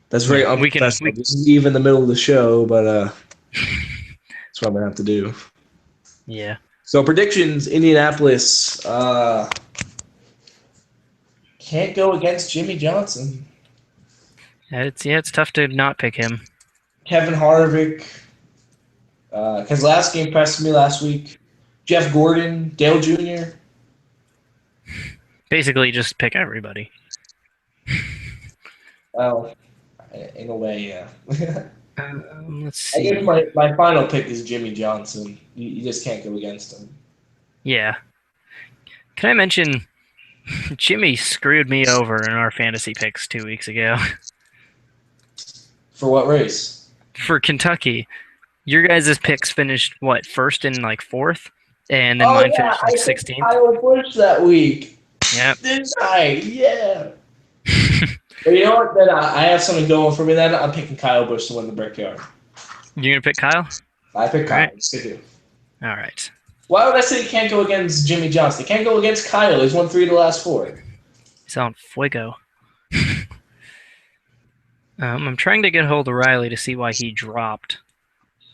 That's very unprofessional. This is even the middle of the show, but that's what I'm gonna have to do. Yeah. So predictions: Indianapolis can't go against Jimmy Johnson. It's tough to not pick him. Kevin Harvick, Keselowski impressed me last week. Jeff Gordon, Dale Jr. Basically, just pick everybody. Well, in a way, yeah. Let's see. I guess my final pick is Jimmy Johnson. You just can't go against him. Yeah. Can I mention Jimmy screwed me over in our fantasy picks 2 weeks ago? For what race? For Kentucky. Your guys' picks finished, what, first and like fourth? And then mine finished like 16th? I was Bush that week. Yep. Didn't I? Yeah. But you know what? Then I have something going for me then. I'm picking Kyle Busch to win the Brickyard. You're going to pick Kyle? I pick Kyle. Right. Yes, I do. All right. Why would I say you can't go against Jimmy Johnson? You can't go against Kyle. He's won 3 of the last 4. He's on fuego. I'm trying to get a hold of Riley to see why he dropped.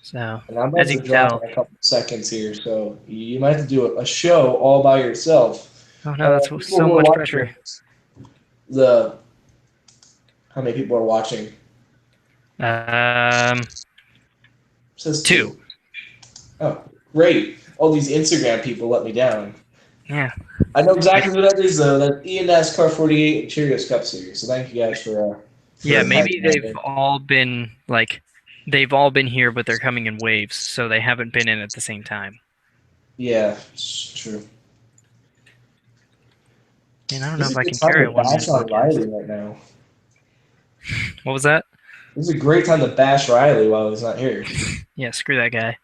So, and I'm about to drop in a couple of seconds here, so you might have to do a show all by yourself. Oh no, that's so much pressure. How many people are watching? It says 2. Oh, great. All these Instagram people let me down. Yeah. I know exactly who that is, though. That's Ian NASCAR 48 and Cheerios Cup Series. So thank you guys for Yeah, for maybe they've all been here, but they're coming in waves, so they haven't been in at the same time. Yeah, it's true. And I don't know This if is a I good can time carry to a 1-minute bash on podcast. Riley right now. What was that? This is a great time to bash Riley while he's not here. Yeah, screw that guy.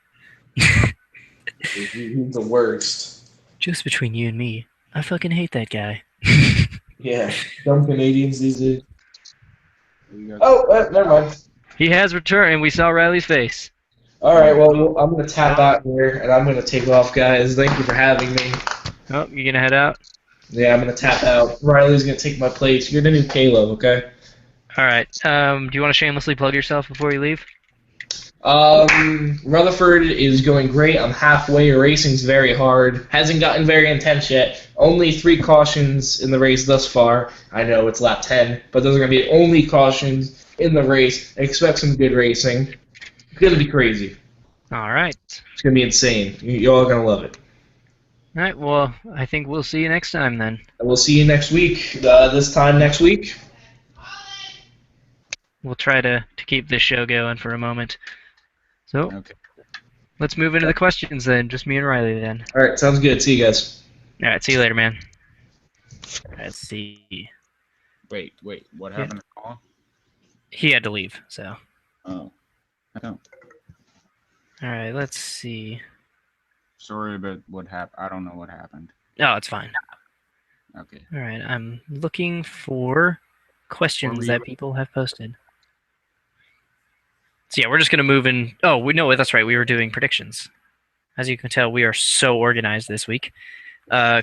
He's the worst. Just between you and me, I fucking hate that guy. Yeah, dumb Canadians these days. We got Oh, never mind. He has returned, and we saw Riley's face. All right, well, I'm going to tap out here, and I'm going to take off, guys. Thank you for having me. Oh, you gonna head out? Yeah, I'm going to tap out. Riley's going to take my place. You're the new KLove, okay? All right. Do you want to shamelessly plug yourself before you leave? Rutherford is going great. I'm halfway. Racing's very hard. Hasn't gotten very intense yet. Only 3 cautions in the race thus far. I know it's lap 10, but those are going to be the only cautions in the race. Expect some good racing. It's going to be crazy. All right. It's going to be insane. You're all going to love it. All right. Well, I think we'll see you next time then. And we'll see you next week. This time next week. We'll try to keep this show going for a moment. So, Okay. let's move into the questions then. Just me and Riley then. All right, sounds good. See you guys. All right. See you later, man. All right, let's see. Wait. What happened to Colin? He had to leave, so. Oh. No. All right. Let's see. Sorry about what happened. I don't know what happened. Oh, it's fine. Okay. All right. I'm looking for questions that people have posted. So yeah, we're just gonna move in. Oh, we know that's right. We were doing predictions. As you can tell, we are so organized this week.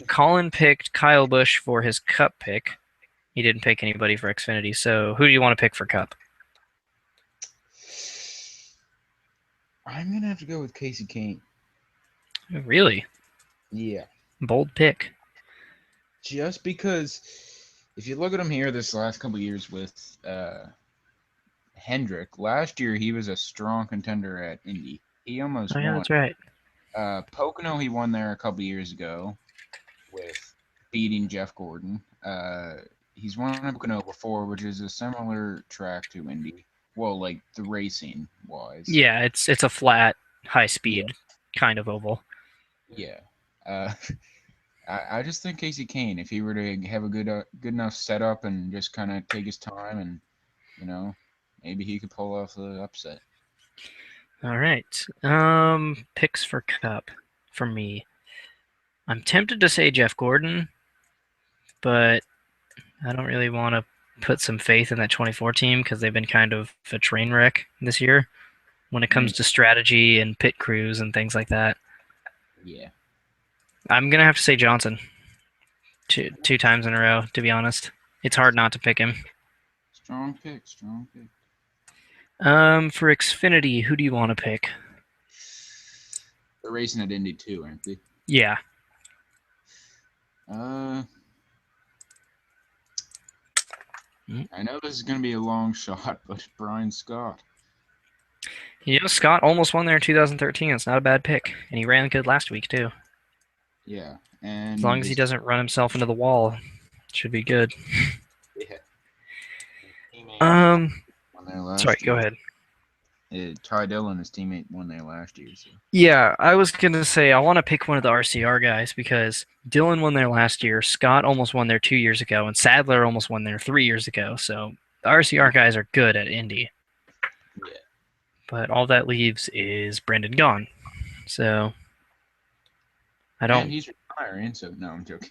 Colin picked Kyle Busch for his Cup pick. He didn't pick anybody for Xfinity. So who do you want to pick for Cup? I'm gonna have to go with Casey Kane. Really? Yeah. Bold pick. Just because, if you look at him here this last couple of years with Hendrick, last year he was a strong contender at Indy. He almost Oh yeah, won. that's right. Pocono, he won there a couple years ago with beating Jeff Gordon. He's won at Pocono before, which is a similar track to Indy. Well, like the racing wise. Yeah, it's a flat, high speed kind of oval. Yeah. I just think Casey Kane, if he were to have a good enough setup and just kind of take his time and, maybe he could pull off the upset. All right. Picks for Cup for me. I'm tempted to say Jeff Gordon, but I don't really want to put some faith in that 24 team because they've been kind of a train wreck this year when it comes to strategy and pit crews and things like that. Yeah. I'm going to have to say Johnson two times in a row, to be honest. It's hard not to pick him. Strong pick. For Xfinity, who do you want to pick? They're racing at Indy too, aren't they? Yeah. I know this is going to be a long shot, but Brian Scott. Scott almost won there in 2013. It's not a bad pick. And he ran good last week, too. Yeah. And as long as he doesn't run himself into the wall, it should be good. Yeah. Sorry, go ahead. Ty Dillon, his teammate, won there last year. So. Yeah, I was going to say I want to pick one of the RCR guys because Dillon won there last year, Scott almost won there 2 years ago, and Sadler almost won there 3 years ago. So the RCR guys are good at Indy. Yeah. But all that leaves is Brendan Gaughan. So I don't. And he's retiring, so no, I'm joking.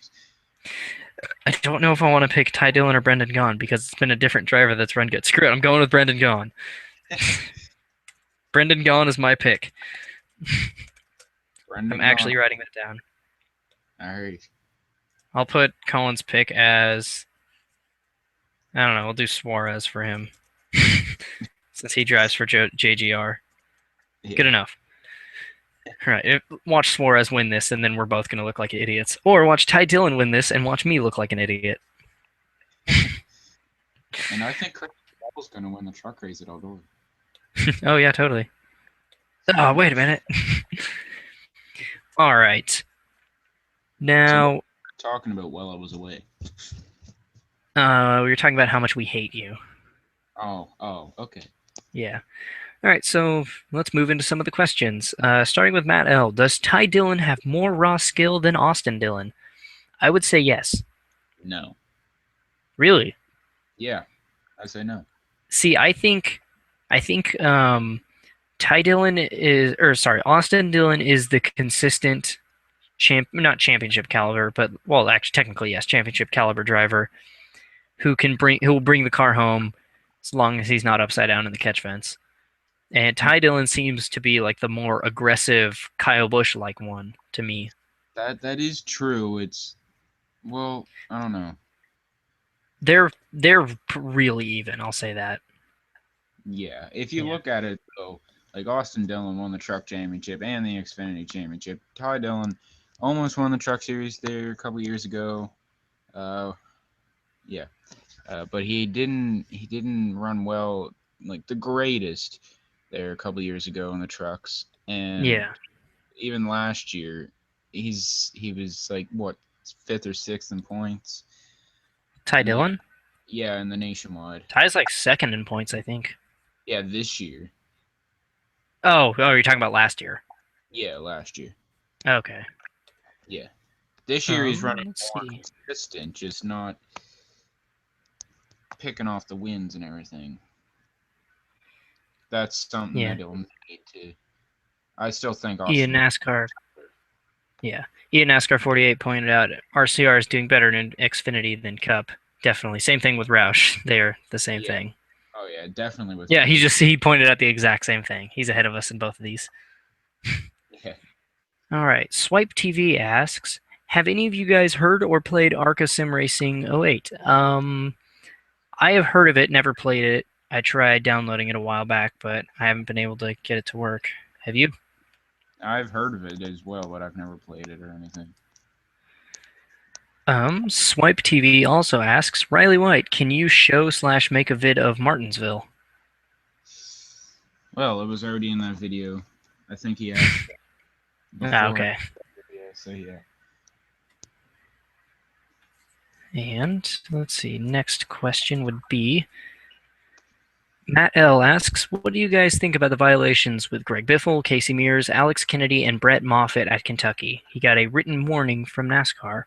I don't know if I want to pick Ty Dillon or Brendan Gaughan because it's been a different driver that's run good. Screw it, I'm going with Brendan Gaughan. Brendan Gaughan is my pick. I'm actually writing that down. All right. I'll put Colin's pick as, I don't know, we'll do Suarez for him. Since he drives for JGR. Yeah. Good enough. All right, watch Suarez win this, and then we're both going to look like idiots. Or watch Ty Dillon win this and watch me look like an idiot. And I think Chris Paul's going to win the truck race at Eldora. Oh, yeah, totally. Oh, wait a minute. All right. Now... So talking about while I was away. We were talking about how much we hate you. Oh, okay. Yeah. All right, so let's move into some of the questions. Starting with Matt L. Does Ty Dillon have more raw skill than Austin Dillon? I would say yes. No. Really? Yeah, I say no. See, I think Ty Dillon is, or sorry, Austin Dillon is the consistent not championship caliber, but well, actually, technically yes, championship caliber driver who will bring the car home as long as he's not upside down in the catch fence. And Ty Dillon seems to be like the more aggressive Kyle Busch like one to me. That is true. Well, I don't know. They're really even. I'll say that. Yeah, if you Yeah. look at it though, like Austin Dillon won the Truck Championship and the Xfinity Championship. Ty Dillon almost won the Truck Series there a couple years ago. Uh, yeah, but he didn't run well, like the greatest there a couple years ago in the trucks. And Yeah. even last year, he was like what, fifth or sixth in points. Ty And Dillon? yeah, in the nationwide. Ty's like second in points, I think. Yeah, this year. Oh, you're talking about last year. Yeah, last year. Okay. Yeah. This year he's running Let's more see. consistent, just not picking off the wins and everything. That's something Yeah. that he'll need to. I still think Ian Austin. NASCAR. Yeah. Ian NASCAR 48 pointed out RCR is doing better in Xfinity than Cup. Definitely. Same thing with Roush. They're the same Yeah. thing. Oh yeah, definitely with. Yeah, he pointed out the exact same thing. He's ahead of us in both of these. Yeah. All right. Swipe TV asks, have any of you guys heard or played Arca Sim Racing 08? I have heard of it, never played it. I tried downloading it a while back, but I haven't been able to get it to work. Have you? I've heard of it as well, but I've never played it or anything. Swipe TV also asks, Riley White, can you show/make a vid of Martinsville? Well, it was already in that video. I think he asked before. Okay. So yeah. And let's see, next question would be Matt L asks, what do you guys think about the violations with Greg Biffle, Casey Mears, Alex Kennedy, and Brett Moffitt at Kentucky? He got a written warning from NASCAR.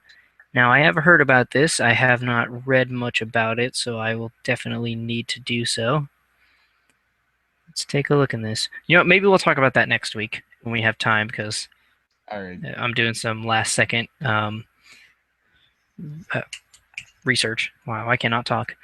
Now, I have heard about this. I have not read much about it, so I will definitely need to do so. Let's take a look in this. You know, maybe we'll talk about that next week when we have time, because All right. I'm doing some last-second research. Wow, I cannot talk.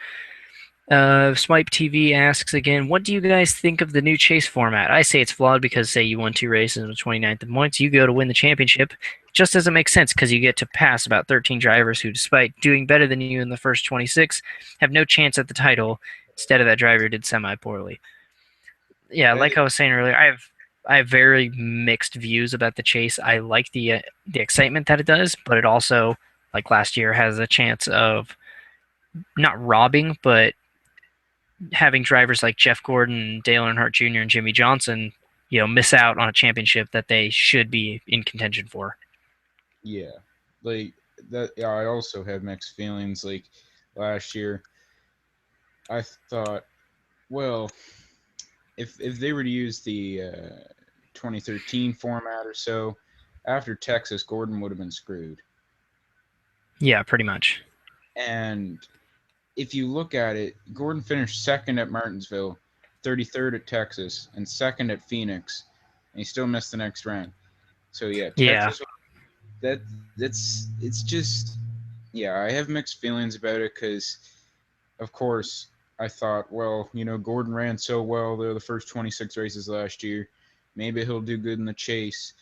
Swipe TV asks again, what do you guys think of the new chase format? I say it's flawed because, say, you won 2 races and 29th in points, you go to win the championship. It just doesn't make sense because you get to pass about 13 drivers who, despite doing better than you in the first 26, have no chance at the title. Instead of that driver did semi-poorly. Yeah, like I was saying earlier, I have very mixed views about the chase. I like the excitement that it does, but it also, like last year, has a chance of not robbing, but having drivers like Jeff Gordon, Dale Earnhardt Jr., and Jimmy Johnson, miss out on a championship that they should be in contention for. Yeah, like that. Yeah, I also have mixed feelings. Like last year, I thought, well, if they were to use the 2013 format or so, after Texas, Gordon would have been screwed. Yeah, pretty much. And if you look at it, Gordon finished second at Martinsville, 33rd at Texas, and second at Phoenix, and he still missed the next round. So yeah, Texas. Yeah. It's just, yeah, I have mixed feelings about it because, of course, I thought, well, Gordon ran so well the first 26 races last year, maybe he'll do good in the chase.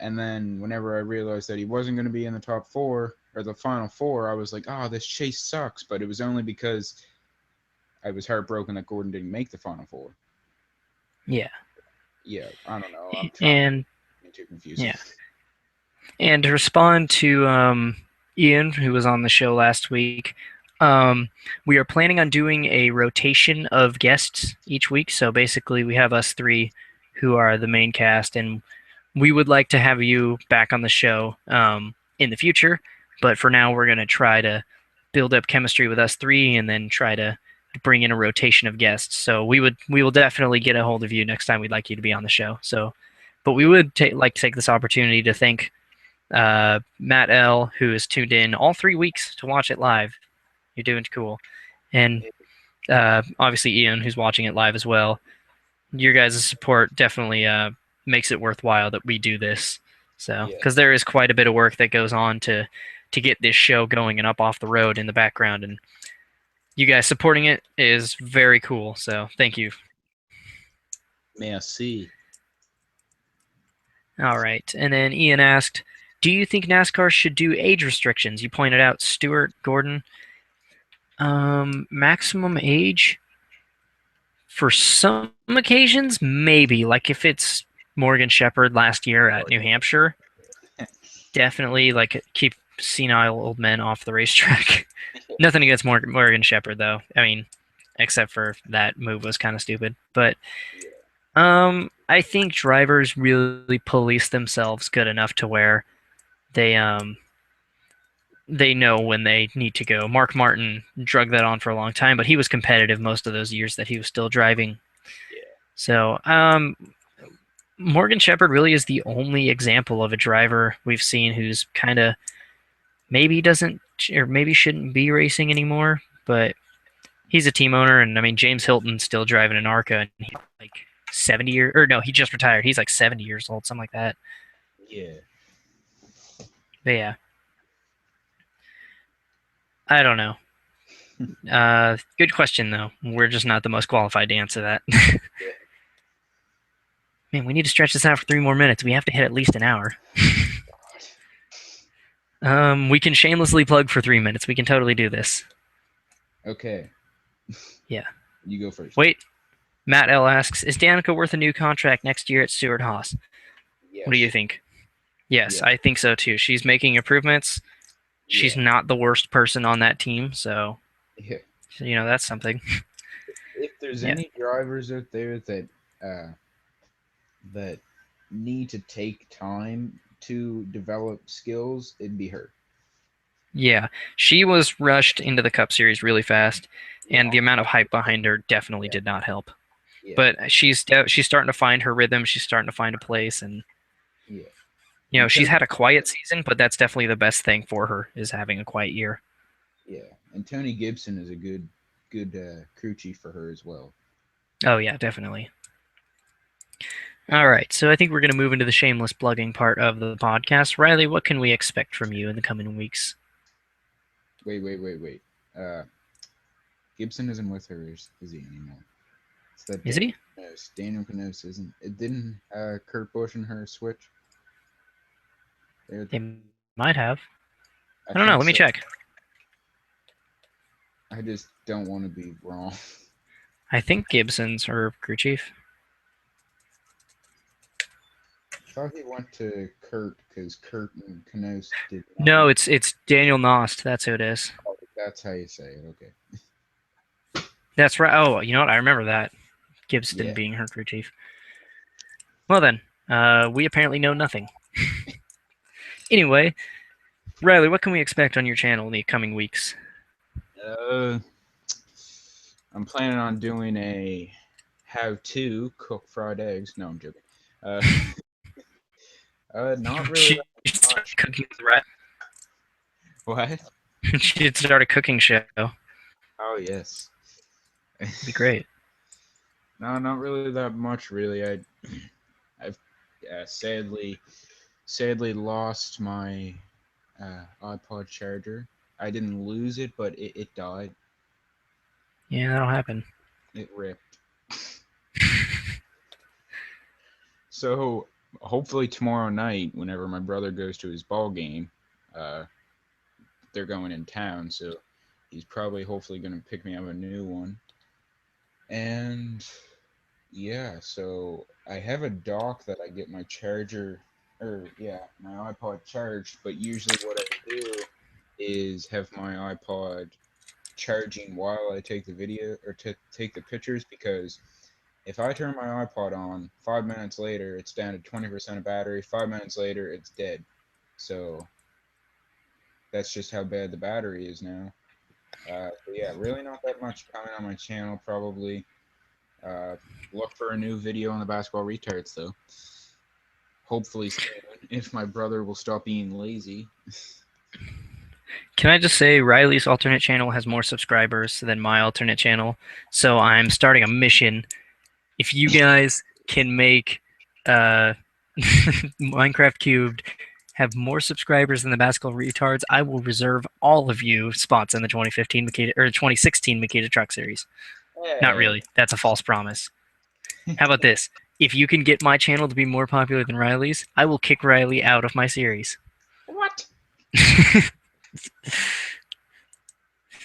And then whenever I realized that he wasn't going to be in the top 4 or the final 4, I was like, oh, this chase sucks. But it was only because I was heartbroken that Gordon didn't make the final 4. Yeah. Yeah, I don't know. I'm trying to too confusing. Yeah. And to respond to Ian, who was on the show last week, we are planning on doing a rotation of guests each week. So basically, we have us 3 who are the main cast, and we would like to have you back on the show in the future. But for now, we're going to try to build up chemistry with us 3 and then try to bring in a rotation of guests. So we will definitely get a hold of you next time we'd like you to be on the show. So, but we would like to take this opportunity to thank Matt L, who has tuned in all 3 weeks to watch it live. You're doing cool, and obviously Ian, who's watching it live as well. Your guys' support definitely makes it worthwhile that we do this. So, because there is quite a bit of work that goes on to get this show going and up off the road in the background, and you guys supporting it is very cool. So, thank you. Merci. All right, and then Ian asked, "Do you think NASCAR should do age restrictions?" You pointed out Stewart, Gordon. Maximum age. For some occasions, maybe. Like if it's Morgan Shepherd last year at New Hampshire, definitely like keep senile old men off the racetrack. Nothing against Morgan Shepherd though. I mean, except for that move was kind of stupid. But I think drivers really police themselves good enough to where they know when they need to go. Mark Martin drug that on for a long time, but he was competitive most of those years that he was still driving. So, Morgan Shepherd really is the only example of a driver we've seen who's kind of maybe doesn't or maybe shouldn't be racing anymore, but he's a team owner, and I mean James Hilton's still driving an ARCA, and he's like 70 years, or no, he just retired. He's like 70 years old, something like that. Yeah. But yeah, I don't know. Good question though. We're just not the most qualified to answer that. Man, we need to stretch this out for 3 more minutes. We have to hit at least an hour. We can shamelessly plug for 3 minutes. We can totally do this. Okay. Yeah. You go first. Wait. Matt L asks, "Is Danica worth a new contract next year at Stewart Haas?" Yes. What do you think? Yes, Yeah. I think so too. She's making improvements. She's not the worst person on that team, so that's something. If there's any drivers out there that need to take time to develop skills, it'd be her. Yeah, she was rushed into the Cup Series really fast, and the amount of hype behind her definitely did not help. Yeah. But she's starting to find her rhythm. She's starting to find a place, and she's had a quiet season, but that's definitely the best thing for her is having a quiet year. Yeah, and Tony Gibson is a good crew chief for her as well. Oh yeah, definitely. All right, so I think we're going to move into the shameless plugging part of the podcast. Riley, what can we expect from you in the coming weeks? Wait. Gibson isn't with her, is he anymore? Is he? Daniel Canoes isn't. It didn't Kurt Busch and her switch? They might have. I don't know. Let me check. I just don't want to be wrong. I think Gibson's her crew chief. I thought he went to Kurt because Kurt and Canoes did. No, it's Daniel Nost. That's who it is. Oh, that's how you say it. Okay. That's right. Oh, you know what? I remember that. Gibson being her crew chief. Well then, we apparently know nothing. Anyway, Riley, what can we expect on your channel in the coming weeks? I'm planning on doing a how-to cook fried eggs. No, I'm joking. Not really. She started cooking with Rat. What? She'd start a cooking show. Oh yes. It'd be great. No, not really that much. Really, I've sadly lost my iPod charger. I didn't lose it, but it died. Yeah, that'll happen. It ripped. So hopefully tomorrow night, whenever my brother goes to his ball game, they're going in town, so he's hopefully going to pick me up a new one. And yeah, so I have a dock that I get my charger, my iPod charged, but usually what I do is have my iPod charging while I take the video or take the pictures, because if I turn my iPod on, 5 minutes later it's down to 20% of battery, 5 minutes later it's dead. So that's just how bad the battery is now. But yeah, really not that much coming on my channel. Probably look for a new video on the basketball retards though. Hopefully soon, if my brother will stop being lazy. Can I just say Riley's alternate channel has more subscribers than my alternate channel, so I'm starting a mission. If you guys can make Minecraft Cubed have more subscribers than the Basketball Retards, I will reserve all of you spots in the 2015 Makita, or 2016 Makita Truck Series. Not Hey. really. That's a false promise. How about this? If you can get my channel to be more popular than Riley's, I will kick Riley out of my series. What?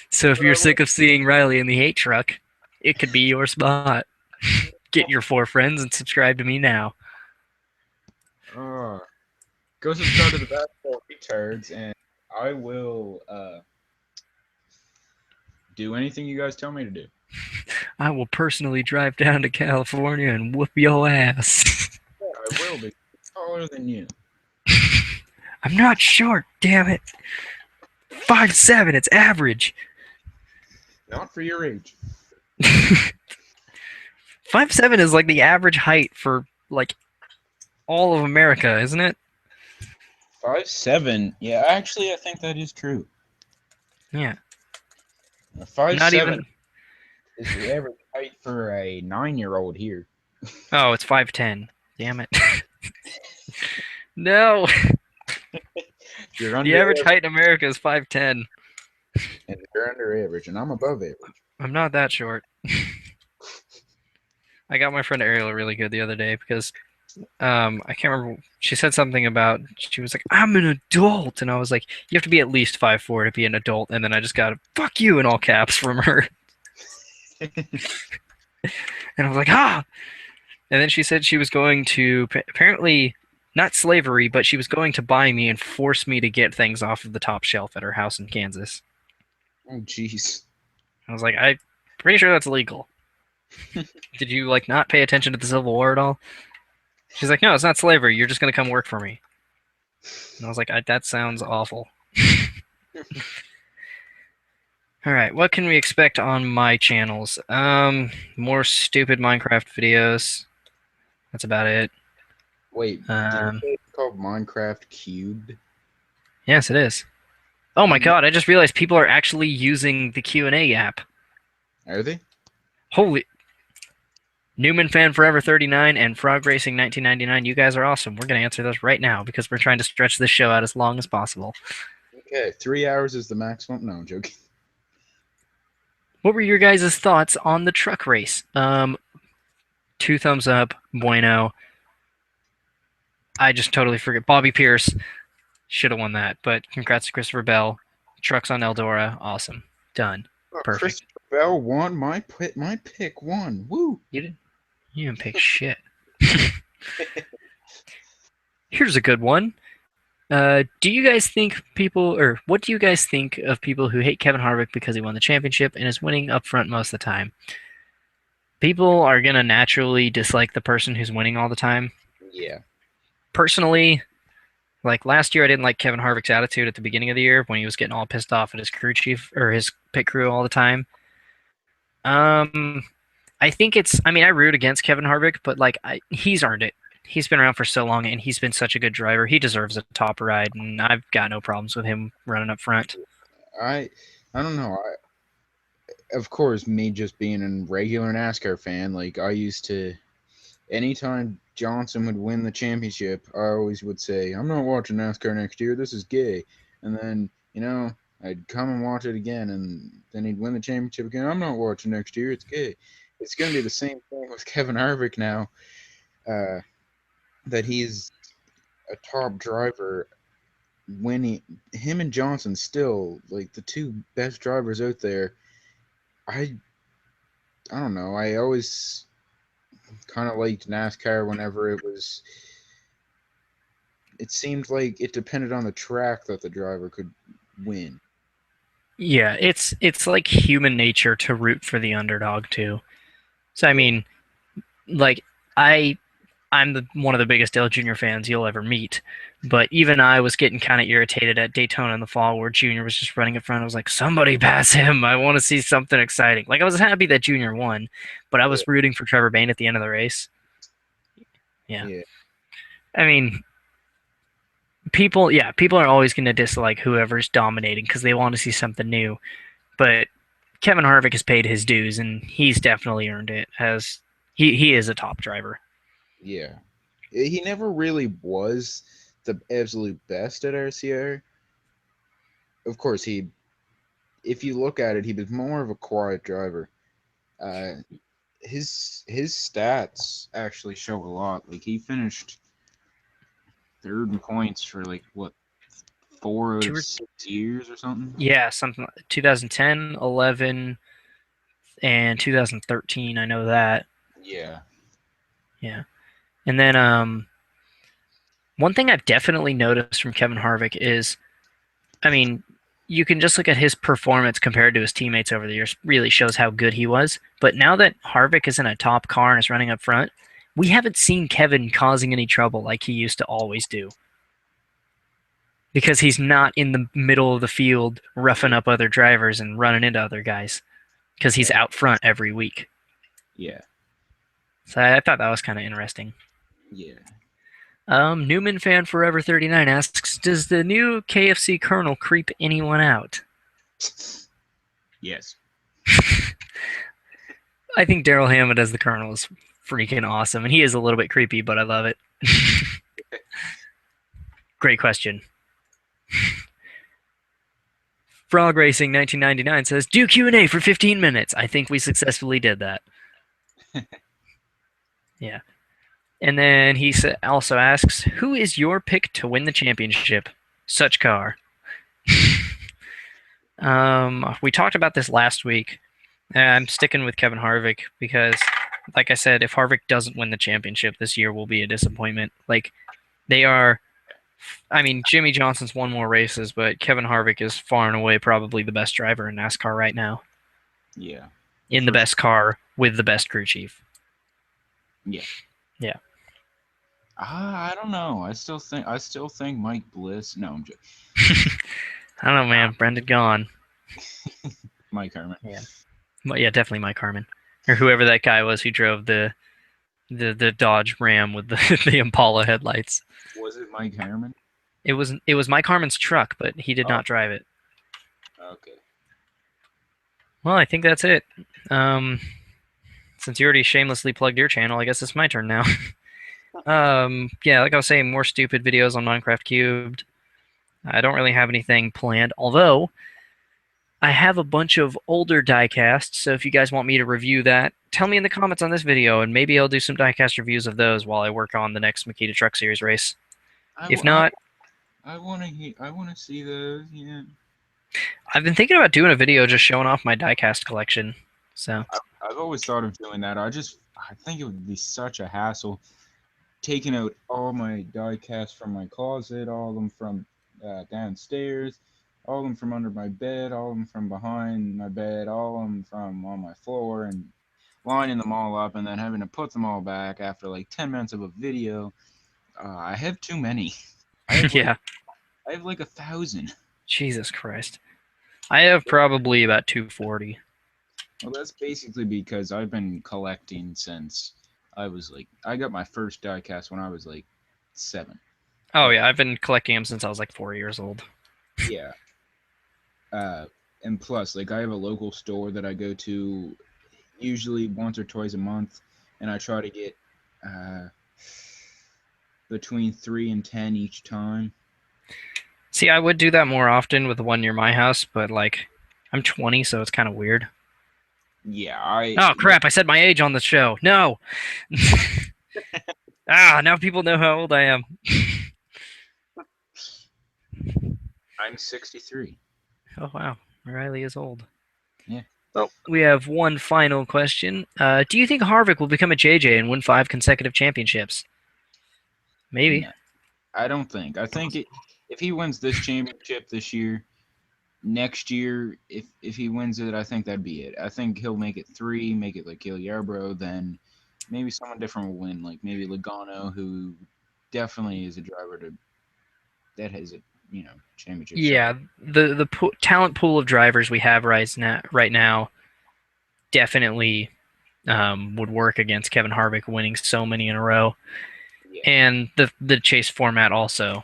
So if you're sick of seeing Riley in the hate truck, it could be your spot. Get your 4 friends and subscribe to me now. Go subscribe to the basketball retards, and I will do anything you guys tell me to do. I will personally drive down to California and whoop your ass. Yeah, I will be taller than you. I'm not short, damn it. 5'7", it's average. Not for your age. 5'7" is like the average height for like all of America, isn't it? 5'7". Yeah, actually, I think that is true. Yeah. 5'7" Not even. is the average height for a 9-year-old here. Oh, it's 5'10". Damn it. No. You're under The average average, height in America is 5'10". and you're under average, and I'm above average. I'm not that short. I got my friend Ariel really good the other day because I can't remember. She said something about, she was like, I'm an adult. And I was like, you have to be at least 5'4" to be an adult. And then I just got a fuck you in all caps from her. And I was like, ah. And then she said she was going to, apparently, not slavery, but she was going to buy me and force me to get things off of the top shelf at her house in Kansas. Oh, jeez. I was like, I'm pretty sure that's illegal. Did you, like, not pay attention to the Civil War at all? She's like, no, it's not slavery. You're just going to come work for me. And I was like, that sounds awful. All right, what can we expect on my channels? More stupid Minecraft videos. That's about it. Wait, did you say it's called Minecraft Cubed? Yes, it is. Oh my god, I just realized people are actually using the Q&A app. Are they? Holy... Newman Fan Forever 39 and Frog Racing 1999, you guys are awesome. We're going to answer those right now because we're trying to stretch this show out as long as possible. Okay, 3 hours is the maximum. No, I'm joking. What were your guys' thoughts on the truck race? 2 thumbs up, bueno. I just totally forget. Bobby Pierce should have won that, but congrats to Christopher Bell. Trucks on Eldora, awesome. Done. Perfect. Christopher Bell won. My pick won. Woo! You didn't pick shit. Here's a good one. Do you guys think what do you guys think of people who hate Kevin Harvick because he won the championship and is winning up front most of the time? People are going to naturally dislike the person who's winning all the time. Yeah. Personally, like last year, I didn't like Kevin Harvick's attitude at the beginning of the year when he was getting all pissed off at his crew chief or his pit crew all the time. I think I root against Kevin Harvick, but like he's earned it. He's been around for so long, and he's been such a good driver. He deserves a top ride, and I've got no problems with him running up front. I don't know. Of course, me just being a regular NASCAR fan, like I used to, anytime Johnson would win the championship, I always would say, I'm not watching NASCAR next year. This is gay. And then, I'd come and watch it again, and then he'd win the championship again. I'm not watching next year. It's gay. It's going to be the same thing with Kevin Harvick now. That he's a top driver, winning. Him and Johnson still like the 2 best drivers out there. I don't know. I always kind of liked NASCAR whenever it seemed like it depended on the track that the driver could win. Yeah, it's like human nature to root for the underdog too. So I mean, like I I'm one of the biggest Dale Jr. fans you'll ever meet. But even I was getting kind of irritated at Daytona in the fall where Jr. was just running in front. I was like, somebody pass him. I want to see something exciting. Like, I was happy that Jr. won, but I Yeah. was rooting for Trevor Bayne at the end of the race. Yeah. Yeah. I mean, people are always going to dislike whoever's dominating because they want to see something new. But Kevin Harvick has paid his dues, and he's definitely earned it as he is a top driver. Yeah. He never really was the absolute best at RCR. Of course, if you look at it, he was more of a quiet driver. Uh, his stats actually show a lot. Like he finished third in points for like what 4 out Two of or 6 years or something. Yeah, something 2010, 11, and 2013. I know that. Yeah. Yeah, and then one thing I've definitely noticed from Kevin Harvick is, I mean, you can just look at his performance compared to his teammates over the years. Really shows how good he was. But now that Harvick is in a top car and is running up front, we haven't seen Kevin causing any trouble like he used to always do. Because he's not in the middle of the field roughing up other drivers and running into other guys. Because he's Yeah. out front every week. Yeah. So I thought that was kind of interesting. Yeah. Newman Fan Forever 39 asks, does the new KFC Colonel creep anyone out? Yes. I think Daryl Hammond as the Colonel is freaking awesome, and he is a little bit creepy, but I love it. Great question. Frog Racing 1999 says, do Q&A for 15 minutes. I think we successfully did that. Yeah. And then he also asks, who is your pick to win the championship? Such car. We talked about this last week. I'm sticking with Kevin Harvick because, like I said, if Harvick doesn't win the championship this year, will be a disappointment. Like, they are. I mean, Jimmy Johnson's won more races, but Kevin Harvick is far and away probably the best driver in NASCAR right now. Yeah. In the best car with the best crew chief. Yeah. Yeah. I don't know. I still think Mike Bliss. No, I'm just I don't know, man. Brendan gone. Mike Herman. Yeah. But yeah, definitely Mike Harmon. Or whoever that guy was who drove the Dodge Ram with the Impala headlights. Was it Mike Herman? It was Mike Harmon's truck, but he did not drive it. Okay. Well, I think that's it. Since you already shamelessly plugged your channel, I guess it's my turn now. Yeah, like I was saying, more stupid videos on Minecraft Cubed. I don't really have anything planned, although I have a bunch of older diecasts, so if you guys want me to review that, tell me in the comments on this video, and maybe I'll do some diecast reviews of those while I work on the next Makita Truck Series race. If not, I want to see those. Yeah. I've been thinking about doing a video just showing off my diecast collection. So I've always thought of doing that. I think it would be such a hassle taking out all my diecast from my closet, all of them from downstairs, all of them from under my bed, all of them from behind my bed, all of them from on my floor, and lining them all up, and then having to put them all back after like 10 minutes of a video. I have too many. yeah, I have like 1,000. Jesus Christ, I have probably about 240. Well, that's basically because I've been collecting since I got my first diecast when I was like 7. Oh yeah, I've been collecting them since I was like 4 years old. Yeah. And plus, like, I have a local store that I go to usually once or twice a month, and I try to get between 3 and 10 each time. See, I would do that more often with the one near my house, but like, I'm 20, so it's kind of weird. Yeah, Oh crap! I said my age on the show. No. Now people know how old I am. I'm 63. Oh wow, Riley is old. Yeah. Well, we have one final question. Do you think Harvick will become a JJ and win 5 consecutive championships? Maybe. No, I don't think. I think if he wins this championship this year, next year, if he wins it, I think that'd be it. I think he'll make it 3, make it like Gil Yarbrough, then maybe someone different will win. Like maybe Logano, who definitely is a driver that has a championship shot. Yeah, the talent pool of drivers we have right now definitely would work against Kevin Harvick winning so many in a row, Yeah, and the chase format also.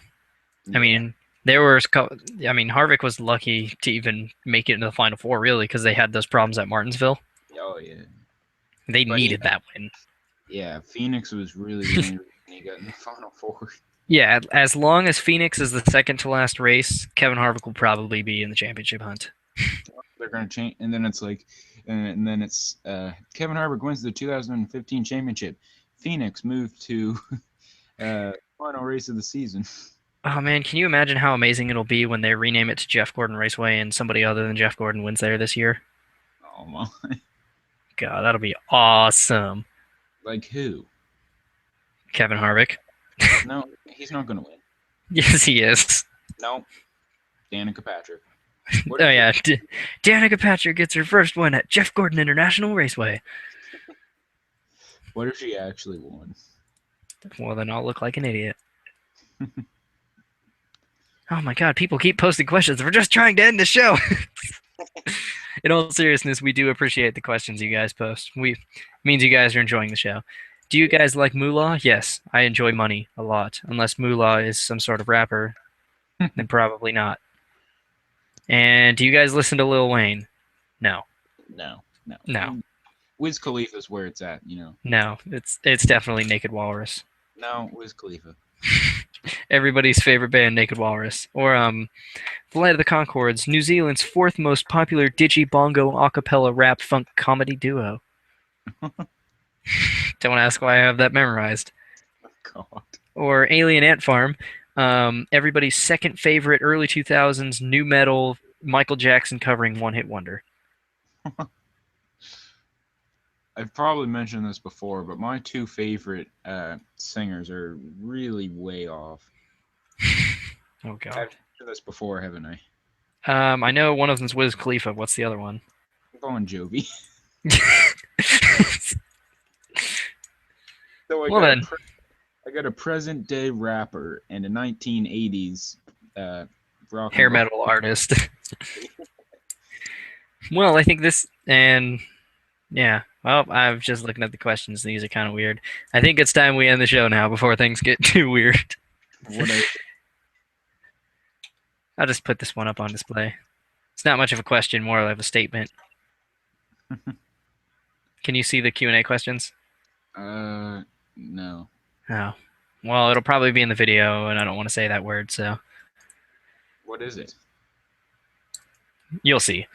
I yeah. mean, Harvick was lucky to even make it into the final four, really, because they had those problems at Martinsville. Oh yeah. They But needed that win. yeah, Phoenix was really the only reason he got in the final four. Yeah, as long as Phoenix is the second to last race, Kevin Harvick will probably be in the championship hunt. They're gonna change, and then it's like, and then it's Kevin Harvick wins the 2015 championship. Phoenix moved to final race of the season. Oh man, can you imagine how amazing it'll be when they rename it to Jeff Gordon Raceway and somebody other than Jeff Gordon wins there this year? Oh my! God, that'll be awesome. Like who? Kevin Harvick. No, he's not gonna win. Yes, he is. No, Danica Patrick. What Oh if yeah, Danica Patrick gets her first win at Jeff Gordon International Raceway. What if she actually won? Well, then I'll look like an idiot. Oh my God, people keep posting questions. We're just trying to end the show. In all seriousness, we do appreciate the questions you guys post. Means you guys are enjoying the show. Do you guys like Moolah? Yes, I enjoy money a lot. Unless Moolah is some sort of rapper, then probably not. And do you guys listen to Lil Wayne? No. No, no, No. Wiz Khalifa's where it's at. No. It's definitely Naked Walrus. No, Wiz Khalifa. Everybody's favorite band, Naked Walrus. Or Flight of the Conchords, New Zealand's fourth most popular digi-bongo a cappella rap funk comedy duo. Don't ask why I have that memorized. God. Or Alien Ant Farm, everybody's second favorite early 2000s new metal Michael Jackson covering One Hit Wonder. I've probably mentioned this before, but my two favorite singers are really way off. Oh God. I've mentioned this before, haven't I? I know one of them's Wiz Khalifa. What's the other one? Bon Jovi. So Well then. I got a present day rapper and a 1980s rock Hair and roll. metal artist. Well, I think this, and yeah, well, I'm just looking at the questions. These are kind of weird. I think it's time we end the show now before things get too weird. I'll just put this one up on display. It's not much of a question, more of a statement. Can you see the Q&A questions? No. Oh. Well, it'll probably be in the video, and I don't want to say that word, so What is it? you'll see.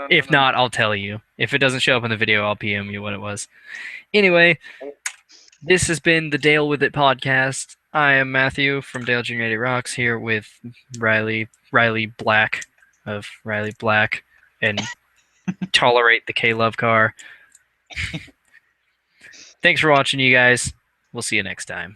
If not, I'll tell you. If it doesn't show up in the video, I'll PM you what it was. Anyway, this has been the Dale With It podcast. I am Matthew from Dale Junior 80 Rocks here with Riley Black of Riley Black and Tolerate the KLove Car. Thanks for watching, you guys. We'll see you next time.